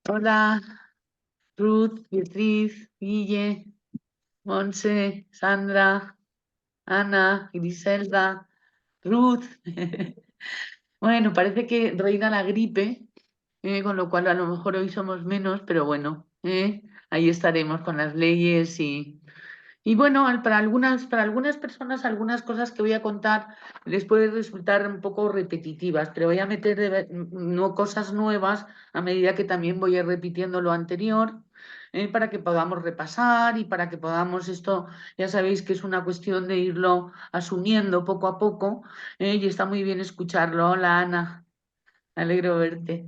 Hola, Ruth, Beatriz, Guille, Monse, Sandra, Ana, Griselda, Ruth. Bueno, parece que reina la gripe, con lo cual a lo mejor hoy somos menos, pero bueno, ahí estaremos con las leyes y bueno, para algunas personas, algunas cosas que voy a contar les puede resultar un poco repetitivas, pero voy a meter no, cosas nuevas a medida que también voy a ir repitiendo lo anterior, para que podamos repasar y para que podamos esto, ya sabéis que es una cuestión de irlo asumiendo poco a poco, y está muy bien escucharlo. Hola, Ana, me alegro verte.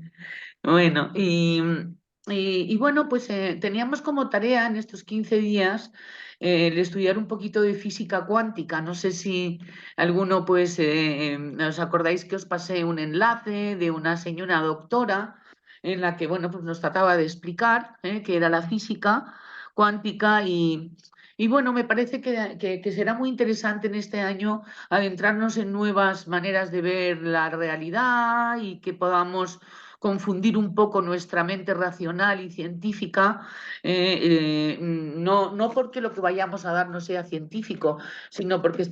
Bueno, y bueno, pues teníamos como tarea en estos 15 días el estudiar un poquito de física cuántica. No sé si alguno, pues, os acordáis que os pasé un enlace de una señora doctora en la que, bueno, pues nos trataba de explicar qué era la física cuántica y bueno, me parece que será muy interesante en este año adentrarnos en nuevas maneras de ver la realidad y que podamos confundir un poco nuestra mente racional y científica, no porque lo que vayamos a dar no sea científico, sino porque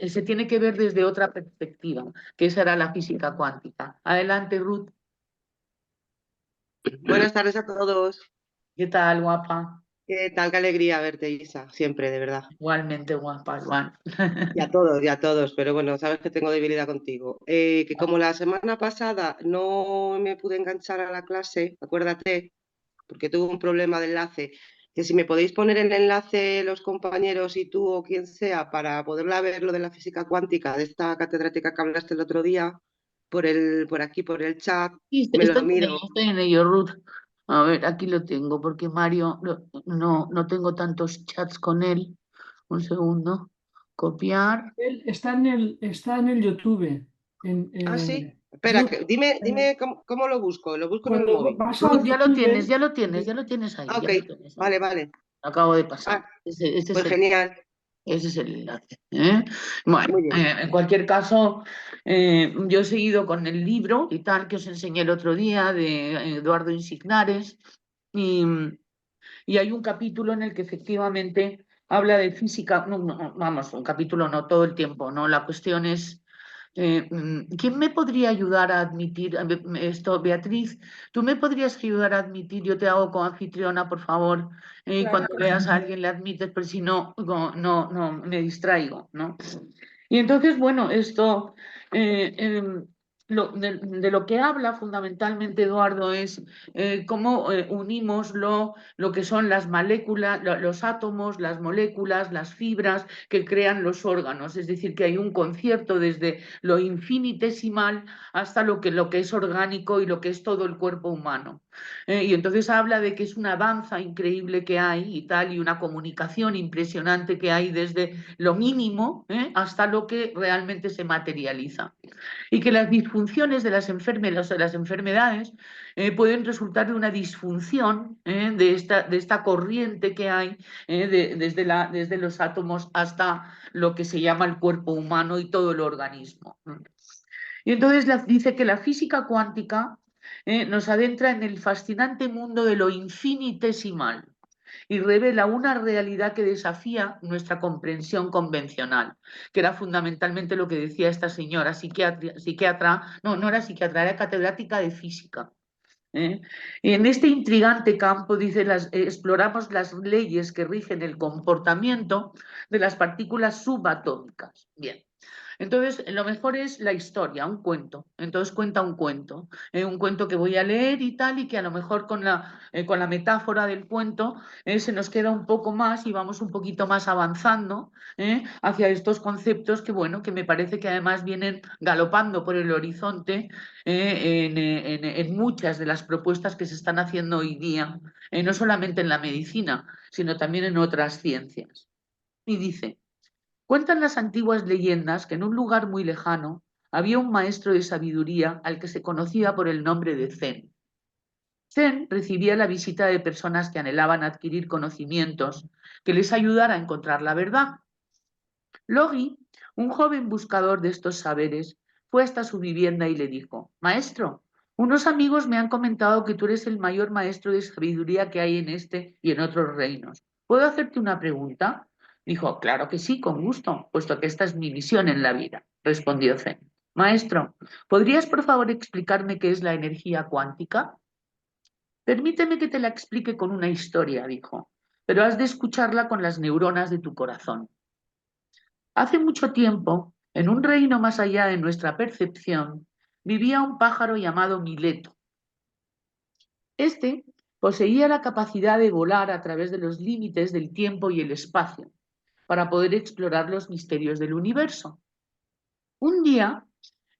se tiene que ver desde otra perspectiva, que esa era la física cuántica. Adelante, Ruth. Buenas tardes a todos. ¿Qué tal, guapa? ¿Qué tal? Qué alegría verte, Isa, siempre, de verdad. Igualmente, guapa, igual. Y a todos, pero bueno, sabes que tengo debilidad contigo. Que como la semana pasada no me pude enganchar a la clase, acuérdate, porque tuve un problema de enlace, que si me podéis poner el enlace los compañeros y tú o quien sea para poderla ver lo de la física cuántica, de esta catedrática que hablaste el otro día, por aquí, por el chat, Sí, me lo miro. estoy en ello, Ruth. A ver, aquí lo tengo, porque Mario, no tengo tantos chats con él. Un segundo. Copiar. Él está en el YouTube. En, Ah, sí. Espera, Ruth, dime cómo lo busco. Lo busco en el cuando móvil. vas Ruth, al ya lo tienes, YouTube, ya lo tienes, ya de- lo tienes ahí, Ah, ya ok. lo tienes ahí. Vale, vale. Lo acabo de pasar. Ah, Ese es pues genial. ese es el enlace. ¿Eh? Bueno, Muy bien. en cualquier caso, yo he seguido con el libro y tal que os enseñé el otro día de Eduardo Insignares y, y hay un capítulo en el que efectivamente habla de física, vamos, un capítulo no todo el tiempo, ¿no? La cuestión es, ¿quién me podría ayudar a admitir esto, Beatriz? ¿Tú me podrías ayudar a admitir? Yo te hago como anfitriona, por favor, y claro cuando que veas a sí. alguien le admites, pero si no, no, me distraigo, ¿no? Y entonces, bueno, esto, de lo que habla fundamentalmente Eduardo es cómo unimos lo que son las moléculas, los átomos, las moléculas, las fibras que crean los órganos. Es decir, que hay un concierto desde lo infinitesimal hasta lo que es orgánico y lo que es todo el cuerpo humano. Y entonces habla de que es una danza increíble que hay y tal, y una comunicación impresionante que hay desde lo mínimo hasta lo que realmente se materializa. Y que las disfunciones de las enfermedades pueden resultar de una disfunción de esta corriente que hay desde los átomos hasta lo que se llama el cuerpo humano y todo el organismo. Y entonces dice que la física cuántica nos adentra en el fascinante mundo de lo infinitesimal y revela una realidad que desafía nuestra comprensión convencional, que era fundamentalmente lo que decía esta señora, psiquiatra, no era psiquiatra, era catedrática de física. ¿Eh? Y en este intrigante campo, dice, exploramos las leyes que rigen el comportamiento de las partículas subatómicas. Bien. Entonces, lo mejor es la historia, un cuento. Entonces cuenta un cuento que voy a leer y tal, y que a lo mejor con la metáfora del cuento se nos queda un poco más y vamos un poquito más avanzando hacia estos conceptos que, bueno, que me parece que además vienen galopando por el horizonte en muchas de las propuestas que se están haciendo hoy día, no solamente en la medicina, sino también en otras ciencias. Y dice... Cuentan las antiguas leyendas que en un lugar muy lejano había un maestro de sabiduría al que se conocía por el nombre de Zen. Zen recibía la visita de personas que anhelaban adquirir conocimientos que les ayudara a encontrar la verdad. Logi, un joven buscador de estos saberes, fue hasta su vivienda y le dijo: Maestro, Unos amigos me han comentado que tú eres el mayor maestro de sabiduría que hay en este y en otros reinos. ¿Puedo hacerte una pregunta? Dijo, claro que sí, con gusto, puesto que esta es mi misión en la vida, respondió Zen. Maestro, ¿podrías por favor explicarme qué es la energía cuántica? Permíteme que te la explique con una historia, dijo, pero has de escucharla con las neuronas de tu corazón. Hace mucho tiempo, en un reino más allá de nuestra percepción, vivía un pájaro llamado Mileto. Este poseía la capacidad de volar a través de los límites del tiempo y el espacio para poder explorar los misterios del universo. Un día,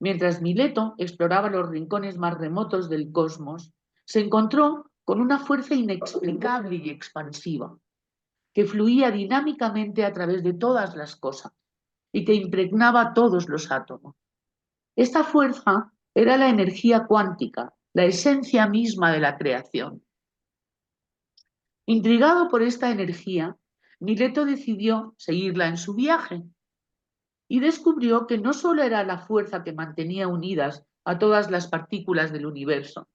mientras Mileto exploraba los rincones más remotos del cosmos, se encontró con una fuerza inexplicable y expansiva que fluía dinámicamente a través de todas las cosas y que impregnaba todos los átomos. Esta fuerza era la energía cuántica, la esencia misma de la creación. Intrigado por esta energía, Mileto decidió seguirla en su viaje y descubrió que no solo era la fuerza que mantenía unidas a todas las partículas del universo,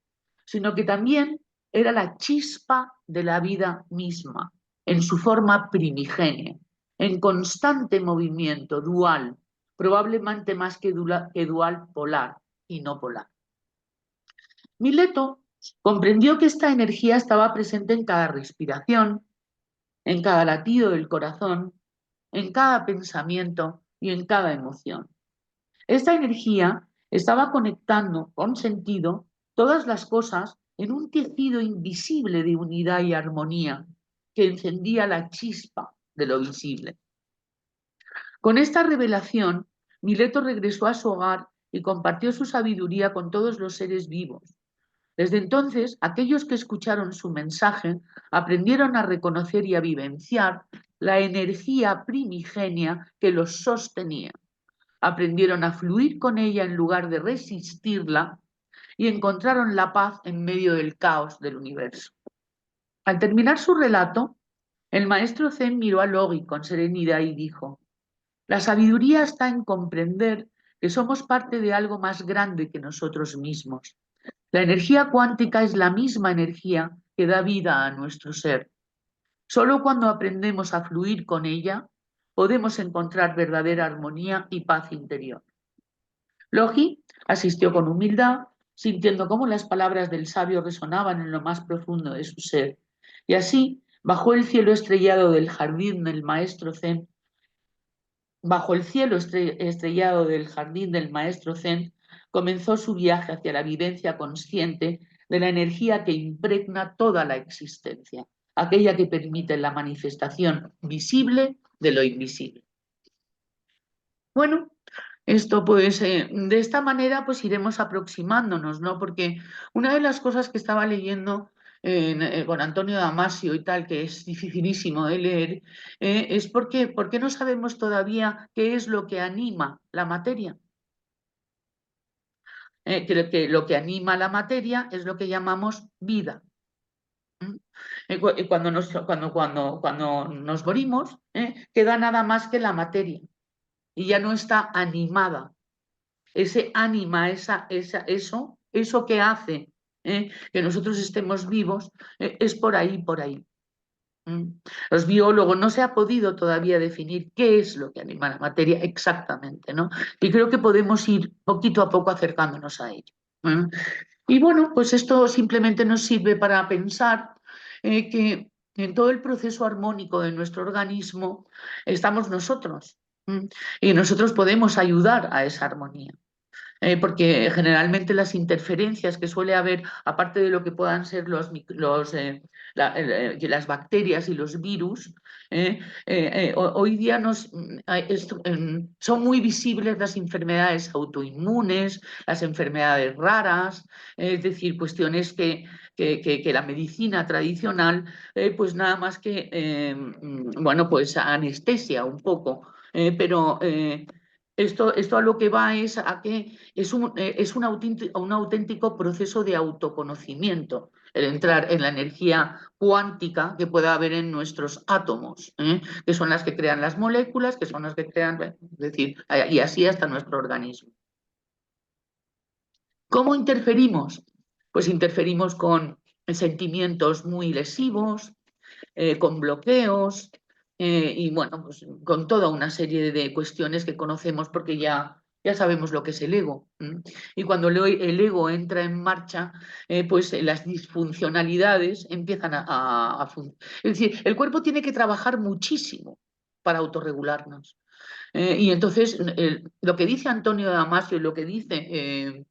sino que también era la chispa de la vida misma, en su forma primigenia, en constante movimiento, dual, probablemente más que dual, polar y no polar. Mileto comprendió que esta energía estaba presente en cada respiración, en cada latido del corazón, en cada pensamiento y en cada emoción. Esta energía estaba conectando con sentido todas las cosas en un tejido invisible de unidad y armonía que encendía la chispa de lo visible. Con esta revelación, Mileto regresó a su hogar y compartió su sabiduría con todos los seres vivos. Desde entonces, aquellos que escucharon su mensaje aprendieron a reconocer y a vivenciar la energía primigenia que los sostenía. Aprendieron a fluir con ella en lugar de resistirla y encontraron la paz en medio del caos del universo. Al terminar su relato, el maestro Zen miró a Logi con serenidad y dijo: la sabiduría está en comprender que somos parte de algo más grande que nosotros mismos. La energía cuántica es la misma energía que da vida a nuestro ser. Solo cuando aprendemos a fluir con ella, podemos encontrar verdadera armonía y paz interior. Logi asistió con humildad, sintiendo cómo las palabras del sabio resonaban en lo más profundo de su ser. Y así, bajo el cielo estrellado del jardín del maestro Zen, comenzó su viaje hacia la vivencia consciente de la energía que impregna toda la existencia, aquella que permite la manifestación visible de lo invisible. Bueno, esto pues de esta manera pues iremos aproximándonos, ¿no? Porque una de las cosas que estaba leyendo con Antonio Damasio y tal, que es dificilísimo de leer, es por qué no sabemos todavía qué es lo que anima la materia. Que lo que anima la materia es lo que llamamos vida. Cuando nos morimos, queda nada más que la materia y ya no está animada. Ese ánima, eso que hace que nosotros estemos vivos, es por ahí, por ahí. Los biólogos no se ha podido todavía definir qué es lo que anima la materia exactamente, ¿no? Y creo que podemos ir poquito a poco acercándonos a ello. Y bueno, pues esto simplemente nos sirve para pensar que en todo el proceso armónico de nuestro organismo estamos nosotros. Y nosotros podemos ayudar a esa armonía. Porque generalmente las interferencias que suele haber, aparte de lo que puedan ser las bacterias y los virus, hoy día son muy visibles las enfermedades autoinmunes, las enfermedades raras, es decir, cuestiones que la medicina tradicional, pues nada más que, bueno, pues anestesia un poco, pero... Esto a lo que va es a que es un auténtico proceso de autoconocimiento, el entrar en la energía cuántica que pueda haber en nuestros átomos, que son las que crean las moléculas, que son las que crean, es decir, y así hasta nuestro organismo. ¿Cómo interferimos? pues interferimos con sentimientos muy lesivos, con bloqueos y bueno, pues con toda una serie de cuestiones que conocemos porque ya sabemos lo que es el ego. Y cuando el ego entra en marcha, pues las disfuncionalidades empiezan Es decir, el cuerpo tiene que trabajar muchísimo para autorregularnos. Y entonces, lo que dice Antonio Damasio y lo que dice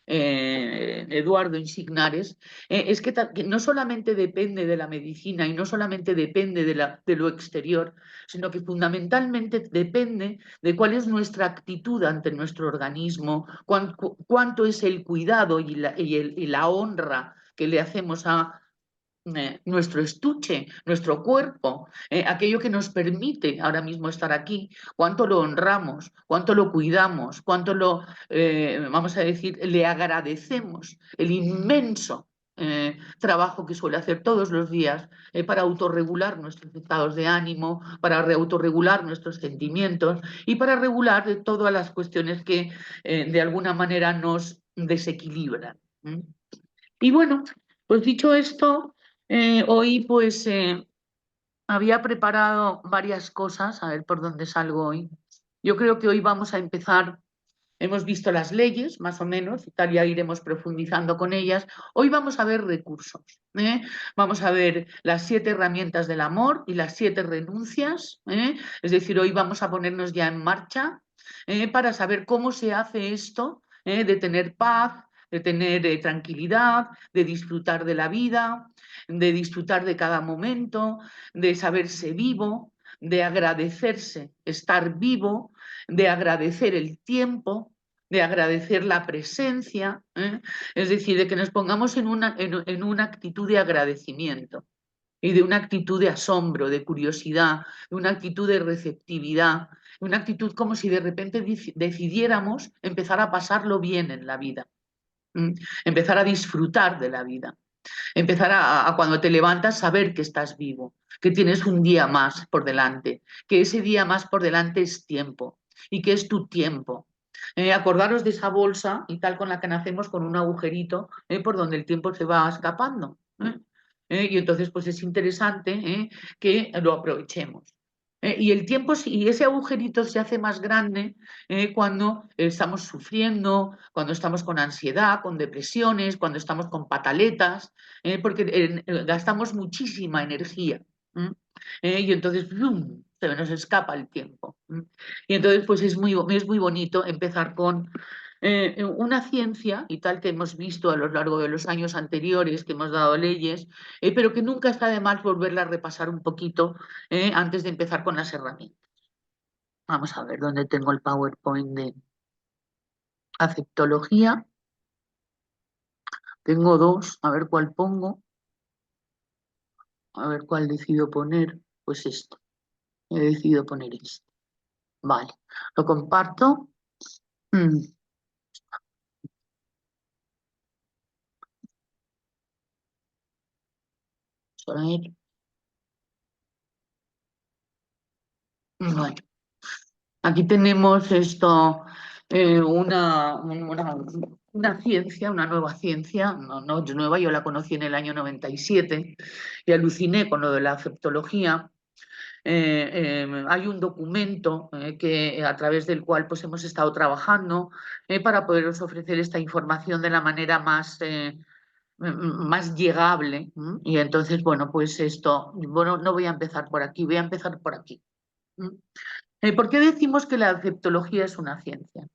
Eduardo Insignares, es que no solamente depende de la medicina y no solamente depende de lo exterior, sino que fundamentalmente depende de cuál es nuestra actitud ante nuestro organismo, cuánto es el cuidado y la honra que le hacemos a nuestro estuche, nuestro cuerpo, aquello que nos permite ahora mismo estar aquí, cuánto lo honramos, cuánto lo cuidamos, cuánto lo, vamos a decir, le agradecemos el inmenso trabajo que suele hacer todos los días para autorregular nuestros estados de ánimo, para autorregular nuestros sentimientos y para regular todas las cuestiones que de alguna manera nos desequilibran. Y bueno, pues dicho esto, hoy pues había preparado varias cosas, a ver por dónde salgo hoy. Yo creo que hoy vamos a empezar, hemos visto las leyes más o menos, y tal, ya iremos profundizando con ellas. Hoy vamos a ver recursos, vamos a ver las 7 herramientas del amor y las 7 renuncias, es decir, hoy vamos a ponernos ya en marcha para saber cómo se hace esto, de tener paz, de tener tranquilidad, de disfrutar de la vida, de disfrutar de cada momento, de saberse vivo, de agradecerse, estar vivo, de agradecer el tiempo, de agradecer la presencia, es decir, de que nos pongamos en una actitud de agradecimiento y de una actitud de asombro, de curiosidad, de una actitud de receptividad, de una actitud como si de repente decidiéramos empezar a pasarlo bien en la vida, empezar a disfrutar de la vida. Empezar a cuando te levantas saber que estás vivo, que tienes un día más por delante, que ese día más por delante es tiempo y que es tu tiempo. Acordaros de esa bolsa y tal con la que nacemos con un agujerito por donde el tiempo se va escapando. Y entonces pues es interesante que lo aprovechemos. Y el tiempo y ese agujerito se hace más grande cuando estamos sufriendo, cuando estamos con ansiedad, con depresiones, cuando estamos con pataletas, porque gastamos muchísima energía. Y entonces ¡bum!, se nos escapa el tiempo. Y entonces pues es muy bonito empezar con una ciencia y tal que hemos visto a lo largo de los años anteriores, que hemos dado leyes, pero que nunca está de más volverla a repasar un poquito antes de empezar con las herramientas. Vamos a ver dónde tengo el PowerPoint de aceptología. Tengo 2, a ver cuál pongo. A ver cuál decido poner. Pues esto. He decidido poner esto. Vale, lo comparto. A ver. Bueno. Aquí tenemos esto, una ciencia, una nueva ciencia, no es nueva, yo la conocí en el año 97 y aluciné con lo de la aceptología. Hay un documento a través del cual pues, hemos estado trabajando para poderos ofrecer esta información de la manera más llegable. Y entonces, bueno, pues esto, bueno, no voy a empezar por aquí, voy a empezar por aquí. ¿Por qué decimos que la aceptología es una ciencia?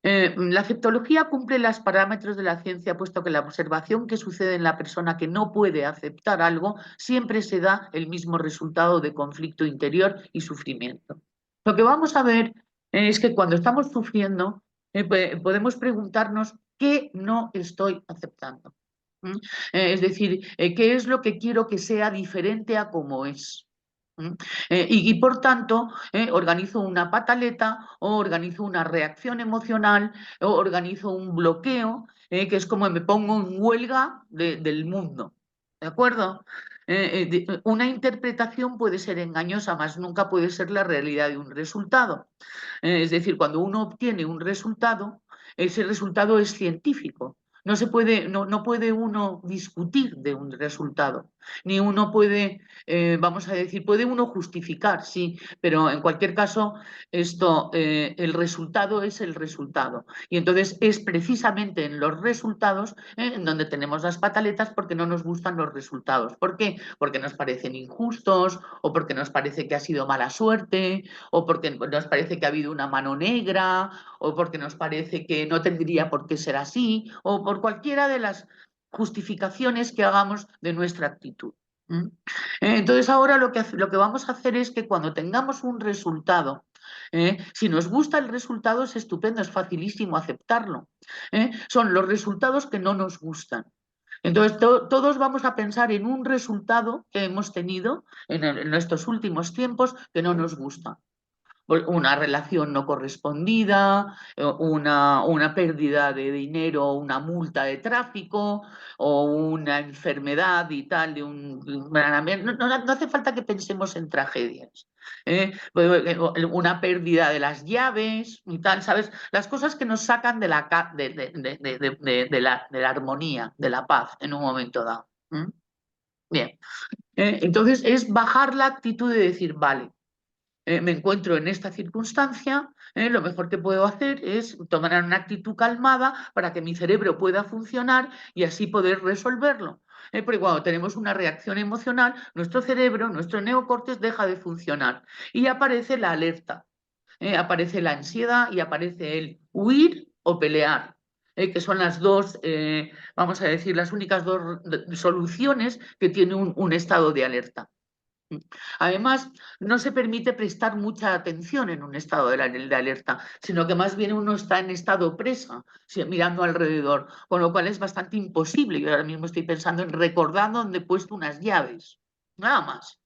La aceptología cumple los parámetros de la ciencia, puesto que la observación que sucede en la persona que no puede aceptar algo siempre se da el mismo resultado de conflicto interior y sufrimiento. Lo que vamos a ver es que cuando estamos sufriendo podemos preguntarnos qué no estoy aceptando. Es decir, qué es lo que quiero que sea diferente a como es. Y por tanto, organizo una pataleta o organizo una reacción emocional o organizo un bloqueo, que es como me pongo en huelga del mundo. ¿De acuerdo? Una interpretación puede ser engañosa, mas nunca puede ser la realidad de un resultado. Es decir, cuando uno obtiene un resultado, ese resultado es científico. No puede uno discutir de un resultado, ni uno puede, vamos a decir, puede uno justificar, sí, pero en cualquier caso, el resultado es el resultado. Y entonces es precisamente en los resultados en donde tenemos las pataletas porque no nos gustan los resultados. ¿Por qué? Porque nos parecen injustos, o porque nos parece que ha sido mala suerte, o porque nos parece que ha habido una mano negra, o porque nos parece que no tendría por qué ser así, o por cualquiera de las justificaciones que hagamos de nuestra actitud. Entonces ahora lo que vamos a hacer es que cuando tengamos un resultado, si nos gusta el resultado es estupendo, es facilísimo aceptarlo. Son los resultados que no nos gustan. Entonces todos vamos a pensar en un resultado que hemos tenido en estos últimos tiempos que no nos gusta. Una relación no correspondida, una pérdida de dinero, una multa de tráfico o una enfermedad y tal. No hace falta que pensemos en tragedias. Una pérdida de las llaves y tal, ¿sabes? Las cosas que nos sacan de la armonía, de la paz en un momento dado. Bien. Entonces es bajar la actitud de decir, vale, me encuentro en esta circunstancia, lo mejor que puedo hacer es tomar una actitud calmada para que mi cerebro pueda funcionar y así poder resolverlo. Porque cuando tenemos una reacción emocional, nuestro cerebro, nuestro neocórtex deja de funcionar y aparece la alerta, aparece la ansiedad y aparece el huir o pelear. Que son las dos, vamos a decir, las únicas dos soluciones que tiene un estado de alerta. Además, no se permite prestar mucha atención en un estado de alerta, sino que más bien uno está en estado presa, mirando alrededor, con lo cual es bastante imposible. Yo ahora mismo estoy pensando en recordar dónde he puesto unas llaves, nada más.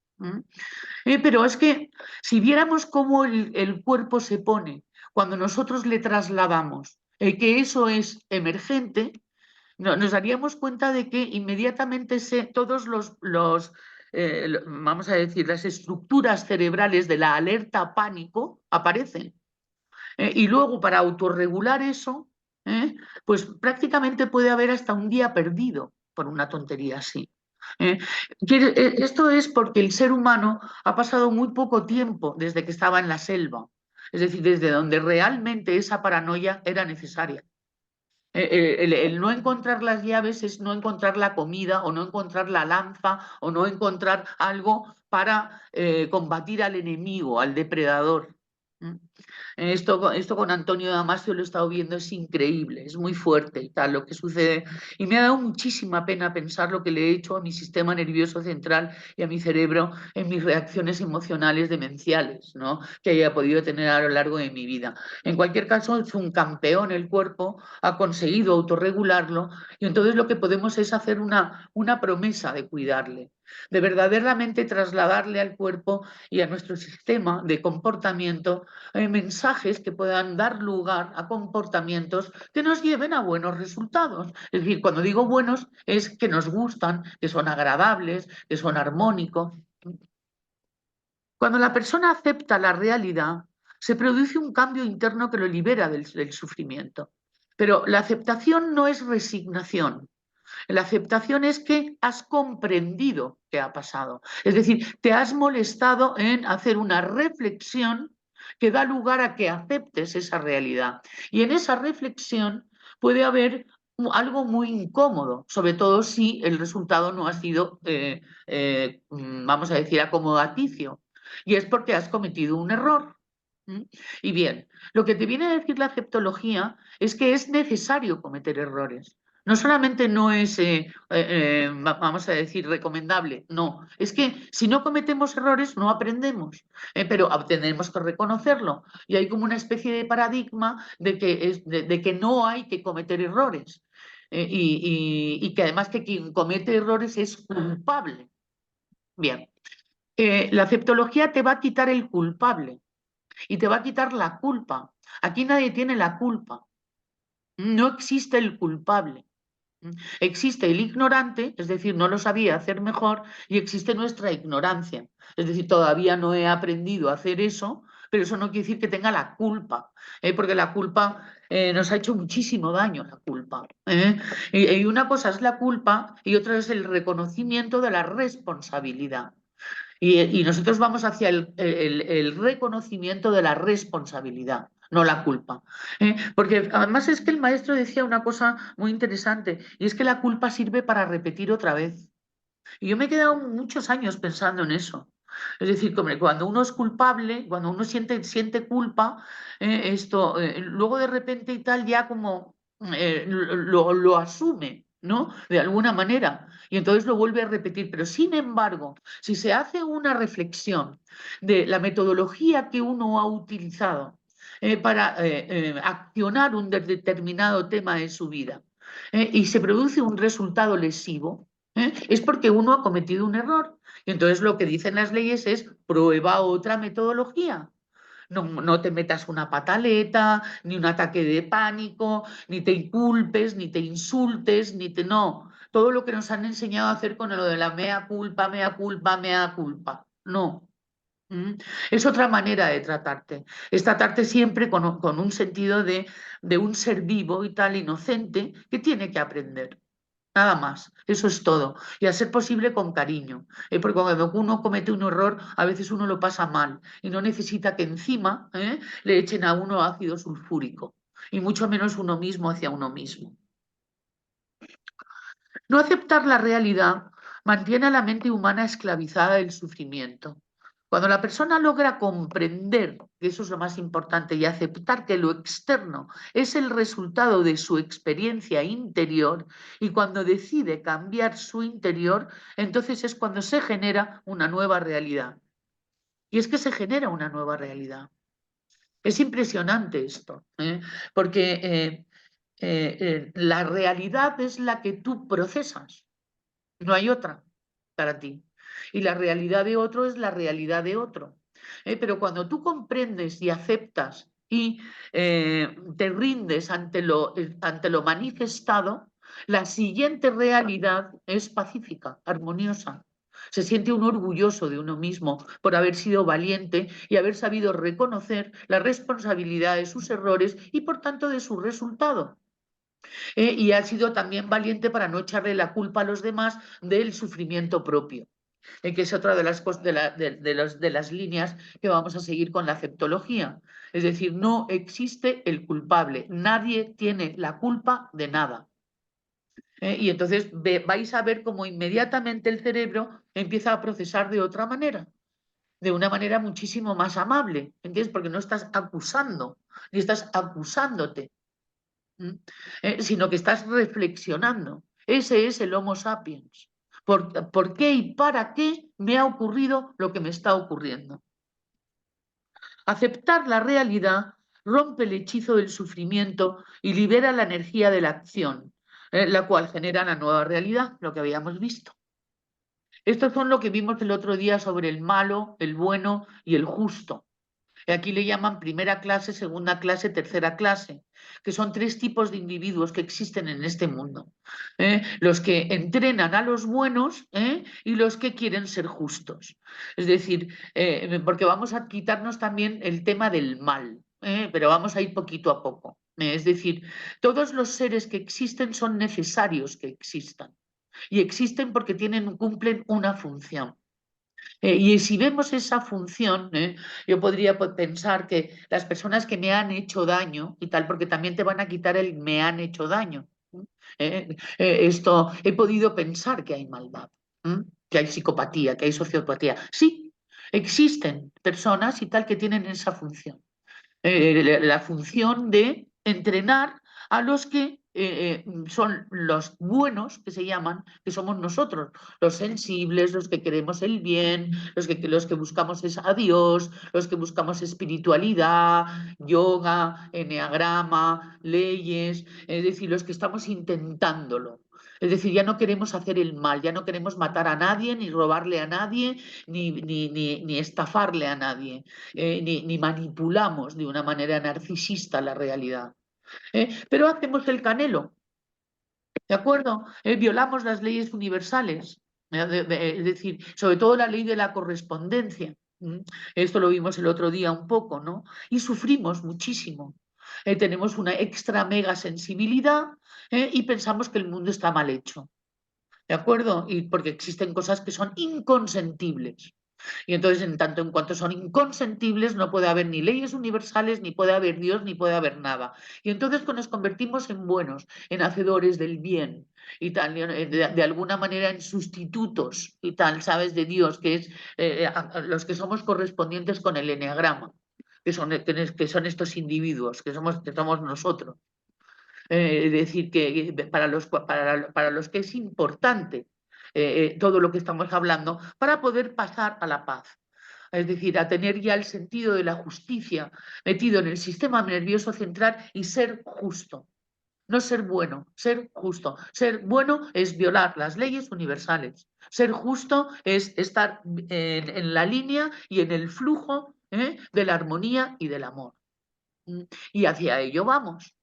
Pero es que si viéramos cómo el cuerpo se pone cuando nosotros le trasladamos que eso es emergente, nos daríamos cuenta de que inmediatamente todos vamos a decir, las estructuras cerebrales de la alerta pánico aparecen. Y luego para autorregular eso, pues prácticamente puede haber hasta un día perdido por una tontería así. Esto es porque el ser humano ha pasado muy poco tiempo desde que estaba en la selva, es decir, desde donde realmente esa paranoia era necesaria. El no encontrar las llaves es no encontrar la comida o no encontrar la lanza o no encontrar algo para combatir al enemigo, al depredador. Esto con Antonio Damasio lo he estado viendo, es increíble, es muy fuerte y tal lo que sucede. Y me ha dado muchísima pena pensar lo que le he hecho a mi sistema nervioso central y a mi cerebro en mis reacciones emocionales demenciales, ¿no?, que haya podido tener a lo largo de mi vida. En cualquier caso, es un campeón el cuerpo, ha conseguido autorregularlo y entonces lo que podemos es hacer una promesa de cuidarle, de verdaderamente trasladarle al cuerpo y a nuestro sistema de comportamiento mensajes que puedan dar lugar a comportamientos que nos lleven a buenos resultados. Es decir, cuando digo buenos es que nos gustan, que son agradables, que son armónicos. Cuando la persona acepta la realidad, se produce un cambio interno que lo libera del sufrimiento. Pero la aceptación no es resignación. La aceptación es que has comprendido qué ha pasado. Es decir, te has molestado en hacer una reflexión que da lugar a que aceptes esa realidad. Y en esa reflexión puede haber algo muy incómodo, sobre todo si el resultado no ha sido, vamos a decir, acomodaticio. Y es porque has cometido un error. Y bien, lo que te viene a decir la aceptología es que es necesario cometer errores. No solamente no es, vamos a decir, recomendable, no. Es que si no cometemos errores no aprendemos, pero tenemos que reconocerlo. Y hay como una especie de paradigma de que no hay que cometer errores. Y que además que quien comete errores es culpable. Bien, la aceptología te va a quitar el culpable y te va a quitar la culpa. Aquí nadie tiene la culpa. No existe el culpable. Existe el ignorante, es decir, no lo sabía hacer mejor, y existe nuestra ignorancia. Es decir, todavía no he aprendido a hacer eso, pero eso no quiere decir que tenga la culpa, porque la culpa nos ha hecho muchísimo daño, la culpa. Y una cosa es la culpa y otra es el reconocimiento de la responsabilidad. Y nosotros vamos hacia el reconocimiento de la responsabilidad, no la culpa. Porque además es que el maestro decía una cosa muy interesante, y es que la culpa sirve para repetir otra vez. Y yo me he quedado muchos años pensando en eso. Es decir, cuando uno es culpable, cuando uno siente culpa, luego de repente y tal ya como lo asume, ¿no? De alguna manera. Y entonces lo vuelve a repetir. Pero sin embargo, si se hace una reflexión de la metodología que uno ha utilizado para accionar un determinado tema en su vida, y se produce un resultado lesivo, es porque uno ha cometido un error. Y entonces lo que dicen las leyes es prueba otra metodología. No, no te metas una pataleta, ni un ataque de pánico, ni te inculpes, ni te insultes, ni te... No, todo lo que nos han enseñado a hacer con lo de la mea culpa, mea culpa, mea culpa. No. Es otra manera de tratarte. Es tratarte siempre con un sentido de un ser vivo y tal, inocente, que tiene que aprender. Nada más, eso es todo. Y a ser posible con cariño. Porque cuando uno comete un error, a veces uno lo pasa mal y no necesita que encima le echen a uno ácido sulfúrico. Y mucho menos uno mismo hacia uno mismo. No aceptar la realidad mantiene a la mente humana esclavizada del sufrimiento. Cuando la persona logra comprender, que eso es lo más importante, y aceptar que lo externo es el resultado de su experiencia interior, y cuando decide cambiar su interior, entonces es cuando se genera una nueva realidad. Y es que se genera una nueva realidad. Es impresionante esto, porque la realidad es la que tú procesas. No hay otra para ti. Y la realidad de otro es la realidad de otro. Pero cuando tú comprendes y aceptas y te rindes ante lo manifestado, la siguiente realidad es pacífica, armoniosa. Se siente uno orgulloso de uno mismo por haber sido valiente y haber sabido reconocer la responsabilidad de sus errores y por tanto de su resultado. Y ha sido también valiente para no echarle la culpa a los demás del sufrimiento propio, que es otra de las, de las líneas que vamos a seguir con la aceptología. Es decir, no existe el culpable, nadie tiene la culpa de nada. Y entonces vais a ver cómo inmediatamente el cerebro empieza a procesar de una manera muchísimo más amable, ¿entiendes? Porque no estás acusando, ni estás acusándote, sino que estás reflexionando. Ese es el Homo sapiens. ¿Por qué y para qué me ha ocurrido lo que me está ocurriendo? Aceptar la realidad rompe el hechizo del sufrimiento y libera la energía de la acción, la cual genera la nueva realidad, lo que habíamos visto. Estos son lo que vimos el otro día sobre el malo, el bueno y el justo. Aquí le llaman primera clase, segunda clase, tercera clase, que son tres tipos de individuos que existen en este mundo. Los que entrenan a los buenos y los que quieren ser justos. Es decir, porque vamos a quitarnos también el tema del mal, pero vamos a ir poquito a poco. Es decir, todos los seres que existen son necesarios que existan. Y existen porque cumplen una función. Y si vemos esa función, yo podría pensar que las personas que me han hecho daño y tal, porque también te van a quitar el me han hecho daño. Esto, he podido pensar que hay maldad, que hay psicopatía, que hay sociopatía. Sí, existen personas y tal que tienen esa función. La función de entrenar a los que son los buenos, que se llaman, que somos nosotros, los sensibles, los que queremos el bien, los que buscamos a Dios, los que buscamos espiritualidad, yoga, eneagrama, leyes, es decir, los que estamos intentándolo. Es decir, ya no queremos hacer el mal, ya no queremos matar a nadie, ni robarle a nadie, ni estafarle a nadie, ni manipulamos de una manera narcisista la realidad. Pero hacemos el canelo, ¿de acuerdo? Violamos las leyes universales, es decir, sobre todo la ley de la correspondencia. Esto lo vimos el otro día un poco, ¿no? Y sufrimos muchísimo. Tenemos una extra mega sensibilidad, y pensamos que el mundo está mal hecho. ¿De acuerdo? Y porque existen cosas que son inconsentibles. Y entonces, en tanto en cuanto son inconsentibles, no puede haber ni leyes universales, ni puede haber Dios, ni puede haber nada. Y entonces pues, nos convertimos en buenos, en hacedores del bien y tal, de alguna manera en sustitutos y tal, ¿sabes? De Dios, que es los que somos correspondientes con el eneagrama, que son estos individuos, que somos nosotros. Es decir, que para los que es importante todo lo que estamos hablando, para poder pasar a la paz. Es decir, a tener ya el sentido de la justicia metido en el sistema nervioso central y ser justo. No ser bueno, ser justo. Ser bueno es violar las leyes universales. Ser justo es estar en la línea y en el flujo de la armonía y del amor. Y hacia ello vamos.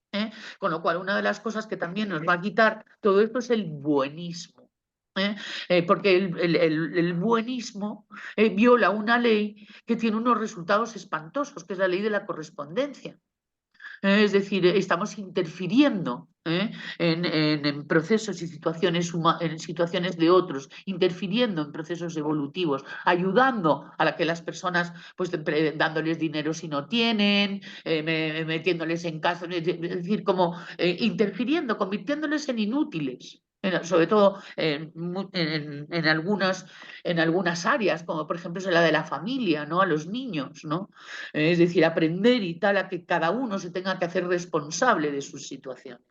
Con lo cual, una de las cosas que también nos va a quitar todo esto es el buenismo. Porque el buenismo viola una ley que tiene unos resultados espantosos, que es la ley de la correspondencia. Es decir, estamos interfiriendo en procesos y en situaciones de otros, interfiriendo en procesos evolutivos, ayudando a que las personas, pues dándoles dinero si no tienen, metiéndoles en casa, es decir, como interfiriendo, convirtiéndoles en inútiles. Sobre todo en algunas áreas, como por ejemplo es la de la familia, ¿no? A los niños, ¿no? Es decir, aprender y tal a que cada uno se tenga que hacer responsable de sus situaciones.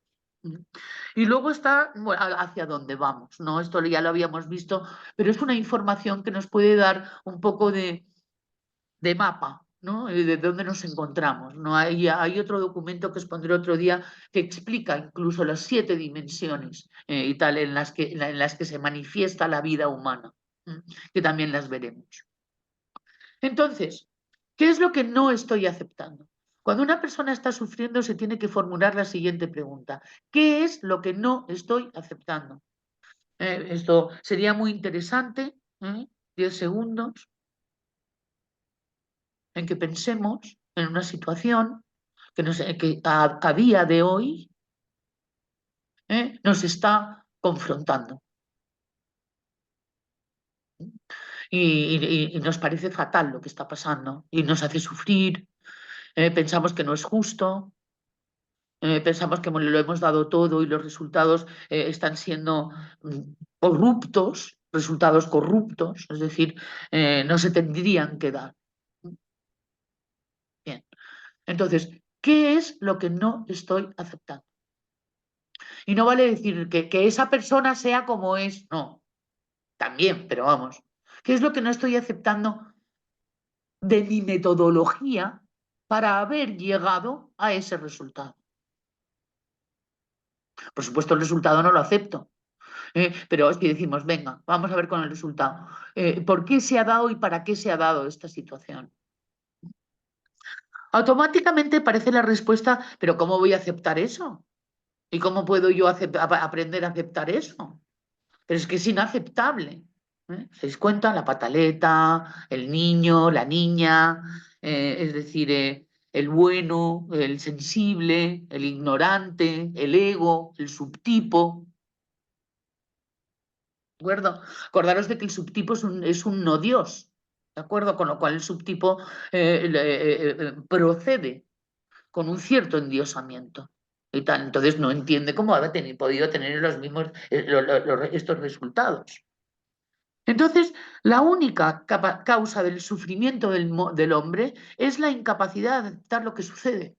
Y luego está bueno, hacia dónde vamos, ¿no? Esto ya lo habíamos visto, pero es una información que nos puede dar un poco de mapa, ¿no? De dónde nos encontramos, ¿no? Hay otro documento que os pondré otro día que explica incluso las 7 dimensiones y tal en las que se manifiesta la vida humana, que también las veremos. Entonces, ¿qué es lo que no estoy aceptando? Cuando una persona está sufriendo se tiene que formular la siguiente pregunta. ¿Qué es lo que no estoy aceptando? Esto sería muy interesante, 10 segundos, en que pensemos en una situación que a día de hoy nos está confrontando. Y nos parece fatal lo que está pasando y nos hace sufrir, pensamos que no es justo. Pensamos que lo hemos dado todo y los resultados están siendo corruptos, resultados corruptos, es decir, no se tendrían que dar. Bien, entonces, ¿qué es lo que no estoy aceptando? Y no vale decir que esa persona sea como es, no, también, pero vamos, ¿qué es lo que no estoy aceptando de mi metodología para haber llegado a ese resultado? Por supuesto, el resultado no lo acepto. Pero si decimos, venga, vamos a ver con el resultado. ¿Por qué se ha dado y para qué se ha dado esta situación? Automáticamente parece la respuesta, pero ¿cómo voy a aceptar eso? ¿Y cómo puedo yo aprender a aceptar eso? Pero es que es inaceptable. ¿Se dais cuenta? La pataleta, el niño, la niña, es decir, el bueno, el sensible, el ignorante, el ego, el subtipo. ¿De acuerdo? Acordaros de que el subtipo es un no Dios, ¿de acuerdo? Con lo cual el subtipo procede con un cierto endiosamiento y tal. Entonces no entiende cómo ha podido tener los mismos estos resultados. Entonces, la única causa del sufrimiento del hombre es la incapacidad de aceptar lo que sucede.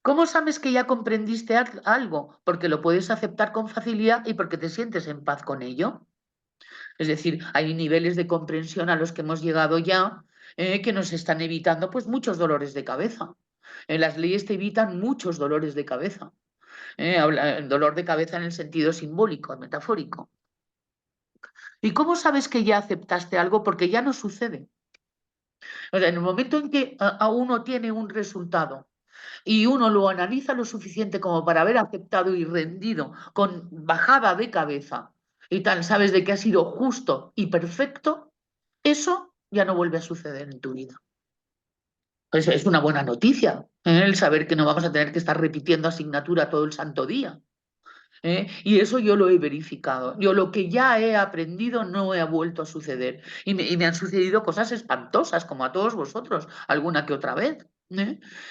¿Cómo sabes que ya comprendiste algo? Porque lo puedes aceptar con facilidad y porque te sientes en paz con ello. Es decir, hay niveles de comprensión a los que hemos llegado ya que nos están evitando pues, muchos dolores de cabeza. Las leyes te evitan muchos dolores de cabeza. Dolor de cabeza en el sentido simbólico, metafórico. ¿Y cómo sabes que ya aceptaste algo? Porque ya no sucede. O sea, en el momento en que a uno tiene un resultado y uno lo analiza lo suficiente como para haber aceptado y rendido con bajada de cabeza y tal, sabes de que ha sido justo y perfecto, eso ya no vuelve a suceder en tu vida. Pues es una buena noticia, el saber que no vamos a tener que estar repitiendo asignatura todo el santo día. Y eso yo lo he verificado. Yo lo que ya he aprendido no ha vuelto a suceder. Y me han sucedido cosas espantosas, como a todos vosotros, alguna que otra vez.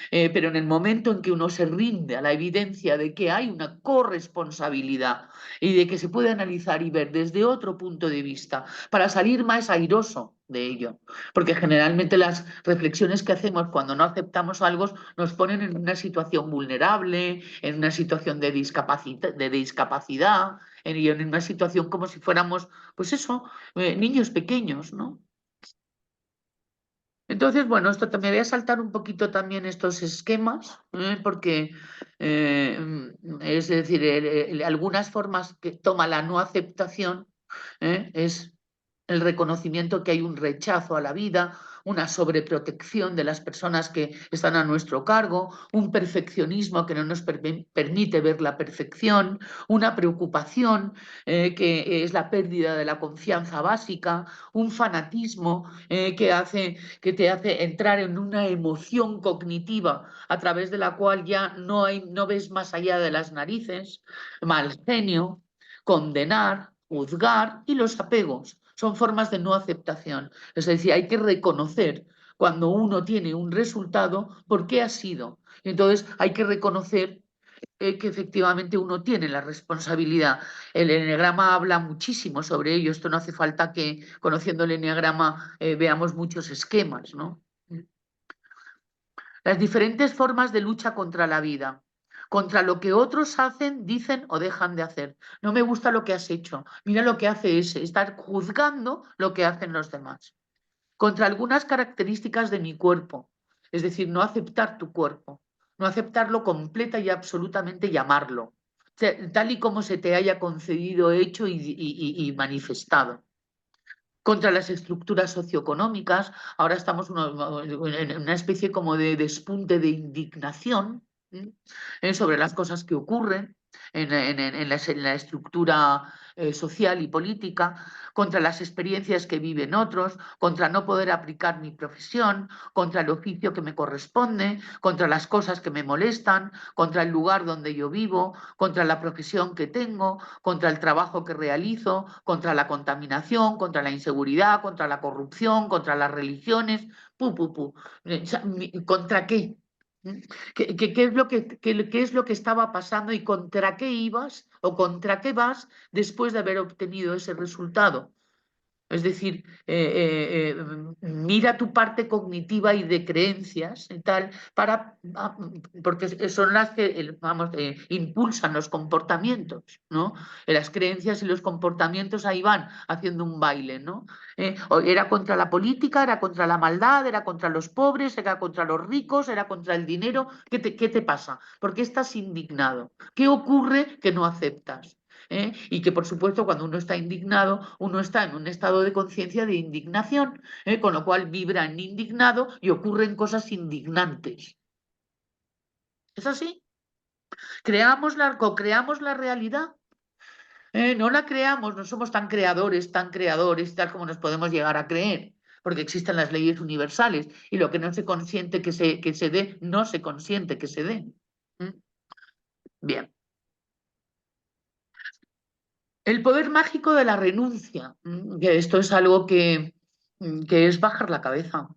Pero en el momento en que uno se rinde a la evidencia de que hay una corresponsabilidad y de que se puede analizar y ver desde otro punto de vista para salir más airoso de ello, porque generalmente las reflexiones que hacemos cuando no aceptamos algo nos ponen en una situación vulnerable, en una situación de discapacidad, en una situación como si fuéramos, pues eso, niños pequeños, ¿no? Entonces, bueno, esto me voy a saltar un poquito también estos esquemas, porque es decir, algunas formas que toma la no aceptación es el reconocimiento que hay un rechazo a la vida, una sobreprotección de las personas que están a nuestro cargo, un perfeccionismo que no nos permite ver la perfección, una preocupación que es la pérdida de la confianza básica, un fanatismo que te hace entrar en una emoción cognitiva a través de la cual ya no ves más allá de las narices, mal genio, condenar, juzgar y los apegos. Son formas de no aceptación. Es decir, hay que reconocer cuando uno tiene un resultado por qué ha sido. Entonces hay que reconocer que efectivamente uno tiene la responsabilidad. El eneagrama habla muchísimo sobre ello. Esto no hace falta que, conociendo el eneagrama, veamos muchos esquemas, ¿no? Las diferentes formas de lucha contra la vida, contra lo que otros hacen, dicen o dejan de hacer. No me gusta lo que has hecho. Mira lo que hace ese, estar juzgando lo que hacen los demás. Contra algunas características de mi cuerpo, es decir, no aceptar tu cuerpo, no aceptarlo completa y absolutamente y amarlo, tal y como se te haya concedido, hecho y manifestado. Contra las estructuras socioeconómicas, ahora estamos en una especie como de despunte de indignación sobre las cosas que ocurren en la estructura social y política, contra las experiencias que viven otros, contra no poder aplicar mi profesión, contra el oficio que me corresponde, contra las cosas que me molestan, contra el lugar donde yo vivo, contra la profesión que tengo, contra el trabajo que realizo, contra la contaminación, contra la inseguridad, contra la corrupción, contra las religiones, ¿contra qué? ¿Qué es lo qué es lo que estaba pasando y contra qué ibas o contra qué vas después de haber obtenido ese resultado? Es decir, mira tu parte cognitiva y de creencias y tal, porque son las que vamos, impulsan los comportamientos, ¿no? Las creencias y los comportamientos ahí van haciendo un baile, ¿no? Era contra la política, era contra la maldad, era contra los pobres, era contra los ricos, era contra el dinero. ¿Qué te pasa? ¿Por qué estás indignado? ¿Qué ocurre que no aceptas? Y que por supuesto cuando uno está indignado, uno está en un estado de conciencia de indignación, con lo cual vibra en indignado y ocurren cosas indignantes. ¿Es así? Co-creamos la realidad. No la creamos, no somos tan creadores, tal como nos podemos llegar a creer, porque existen las leyes universales y lo que no se consiente que se dé, no se consiente que se dé. Bien. El poder mágico de la renuncia, que esto es algo que es bajar la cabeza.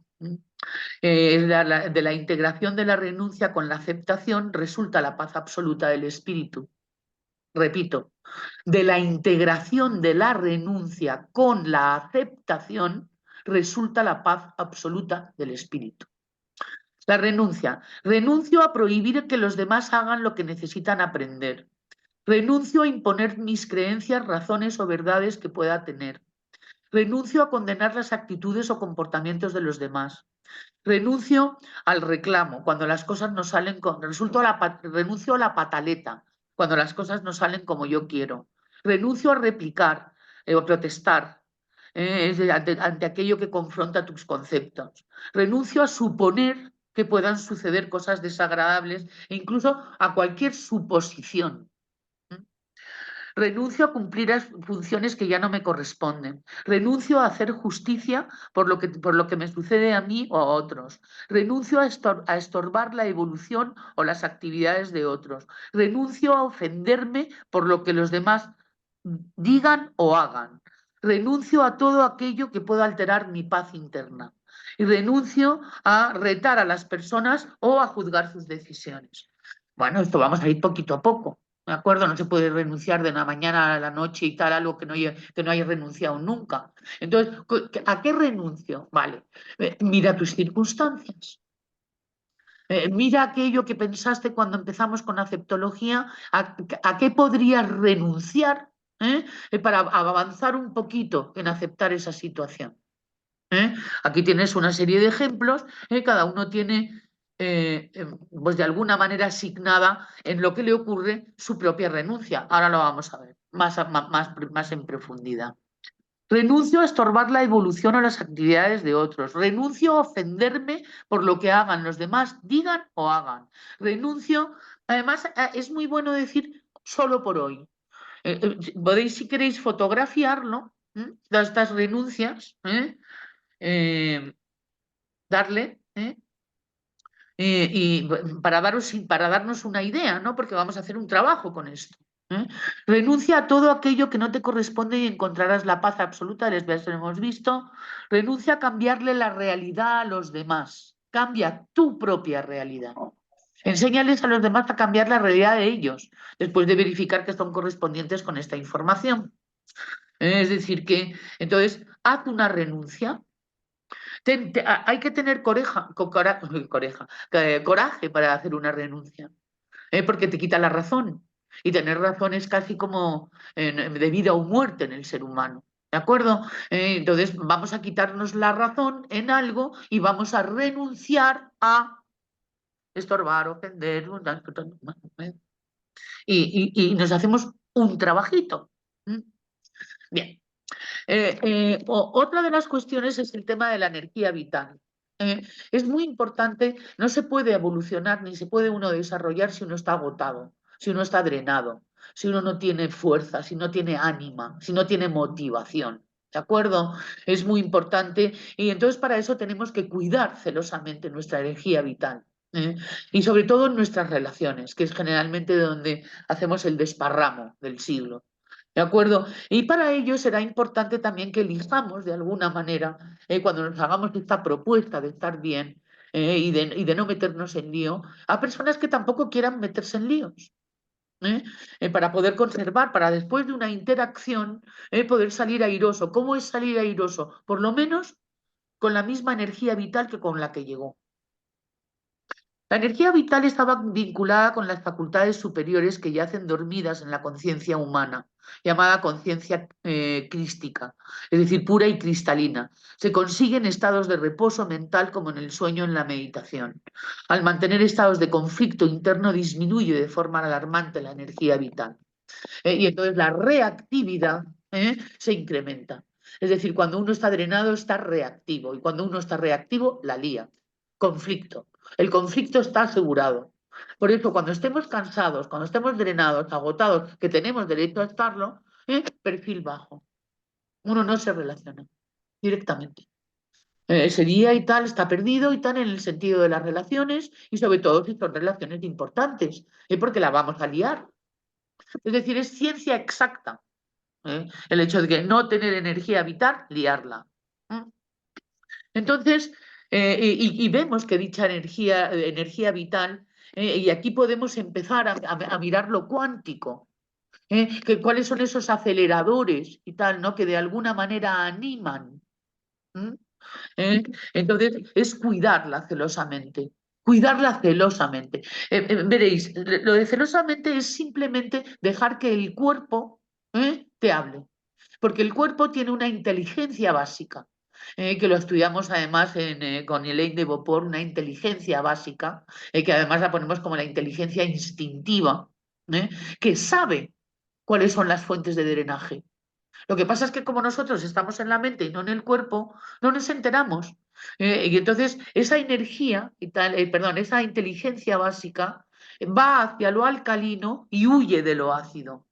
De la integración de la renuncia con la aceptación resulta la paz absoluta del espíritu. Repito, de la integración de la renuncia con la aceptación resulta la paz absoluta del espíritu. La renuncia. Renuncio a prohibir que los demás hagan lo que necesitan aprender. Renuncio a imponer mis creencias, razones o verdades que pueda tener. Renuncio a condenar las actitudes o comportamientos de los demás. Renuncio al reclamo cuando las cosas no salen renuncio a la pataleta cuando las cosas no salen como yo quiero. Renuncio a replicar o protestar ante aquello que confronta tus conceptos. Renuncio a suponer que puedan suceder cosas desagradables e incluso a cualquier suposición. Renuncio a cumplir funciones que ya no me corresponden. Renuncio a hacer justicia por lo que me sucede a mí o a otros. Renuncio a estorbar la evolución o las actividades de otros. Renuncio a ofenderme por lo que los demás digan o hagan. Renuncio a todo aquello que pueda alterar mi paz interna. Y renuncio a retar a las personas o a juzgar sus decisiones. Bueno, esto vamos a ir poquito a poco. ¿De acuerdo? No se puede renunciar de la mañana a la noche y tal, algo que no haya renunciado nunca. Entonces, ¿a qué renuncio? Vale, mira tus circunstancias. Mira aquello que pensaste cuando empezamos con aceptología, a qué podrías renunciar, para avanzar un poquito en aceptar esa situación. Aquí tienes una serie de ejemplos, cada uno tiene, pues de alguna manera asignada en lo que le ocurre su propia renuncia. Ahora lo vamos a ver más en profundidad. Renuncio a estorbar la evolución o las actividades de otros. Renuncio a ofenderme por lo que hagan los demás, digan o hagan. Renuncio, además, es muy bueno decir solo por hoy. Podéis, si queréis, fotografiarlo, estas renuncias, darle, y para darnos una idea, ¿no? Porque vamos a hacer un trabajo con esto. Renuncia a todo aquello que no te corresponde y encontrarás la paz absoluta, les hemos visto. Renuncia a cambiarle la realidad a los demás. Cambia tu propia realidad. Enséñales a los demás a cambiar la realidad de ellos, después de verificar que son correspondientes con esta información. Es decir, que entonces haz una renuncia. Hay que tener coraje para hacer una renuncia, porque te quita la razón. Y tener razón es casi como de vida o muerte en el ser humano. ¿De acuerdo? Entonces vamos a quitarnos la razón en algo y vamos a renunciar a estorbar, ofender, y nos hacemos un trabajito. Bien. Otra de las cuestiones es el tema de la energía vital. Es muy importante, no se puede evolucionar ni se puede uno desarrollar si uno está agotado, si uno está drenado, si uno no tiene fuerza, si no tiene ánima, si no tiene motivación. ¿De acuerdo? Es muy importante y entonces para eso tenemos que cuidar celosamente nuestra energía vital. Y sobre todo en nuestras relaciones, que es generalmente donde hacemos el desparramo del siglo. ¿De acuerdo? Y para ello será importante también que elijamos de alguna manera, cuando nos hagamos esta propuesta de estar bien, y de no meternos en lío, a personas que tampoco quieran meterse en líos. Para poder conservar, para después de una interacción, poder salir airoso. ¿Cómo es salir airoso? Por lo menos con la misma energía vital que con la que llegó. La energía vital estaba vinculada con las facultades superiores que yacen dormidas en la conciencia humana, llamada conciencia crística, es decir, pura y cristalina. Se consigue en estados de reposo mental como en el sueño, en la meditación. Al mantener estados de conflicto interno disminuye de forma alarmante la energía vital. Y entonces la reactividad se incrementa. Es decir, cuando uno está drenado está reactivo y cuando uno está reactivo la lía. Conflicto. El conflicto está asegurado. Por eso, cuando estemos cansados, cuando estemos drenados, agotados, que tenemos derecho a estarlo, perfil bajo. Uno no se relaciona directamente. Ese día y tal está perdido y tal en el sentido de las relaciones y sobre todo si son relaciones importantes, porque la vamos a liar. Es decir, es ciencia exacta, el hecho de que no tener energía vital, liarla. Entonces, y vemos que dicha energía vital, y aquí podemos empezar a mirar lo cuántico, cuáles son esos aceleradores y tal, ¿no? Que de alguna manera animan. ¿eh? Entonces, es cuidarla celosamente. Cuidarla celosamente. Veréis, lo de celosamente es simplemente dejar que el cuerpo te hable. Porque el cuerpo tiene una inteligencia básica, que lo estudiamos además con Elaine de Beauport, una inteligencia básica, que además la ponemos como la inteligencia instintiva, que sabe cuáles son las fuentes de drenaje. Lo que pasa es que como nosotros estamos en la mente y no en el cuerpo, no nos enteramos. Y entonces esa energía, esa inteligencia básica va hacia lo alcalino y huye de lo ácido.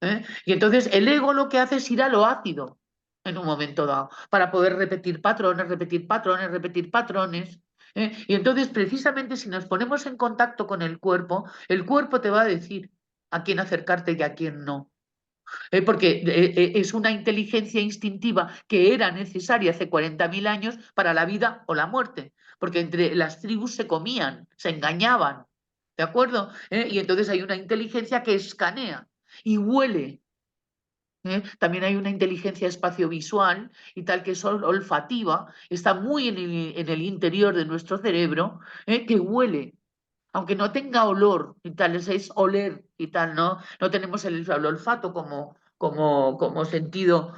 Y entonces el ego lo que hace es ir a lo ácido en un momento dado, para poder repetir patrones, repetir patrones, repetir patrones. Y entonces, precisamente, si nos ponemos en contacto con el cuerpo te va a decir a quién acercarte y a quién no. Porque es una inteligencia instintiva que era necesaria hace 40.000 años para la vida o la muerte, porque entre las tribus se comían, se engañaban, ¿de acuerdo? Y entonces hay una inteligencia que escanea y huele. También hay una inteligencia espaciovisual y tal que es olfativa, está muy en el interior de nuestro cerebro, que huele, aunque no tenga olor y tal, es oler y tal, ¿no? No tenemos el olfato como sentido,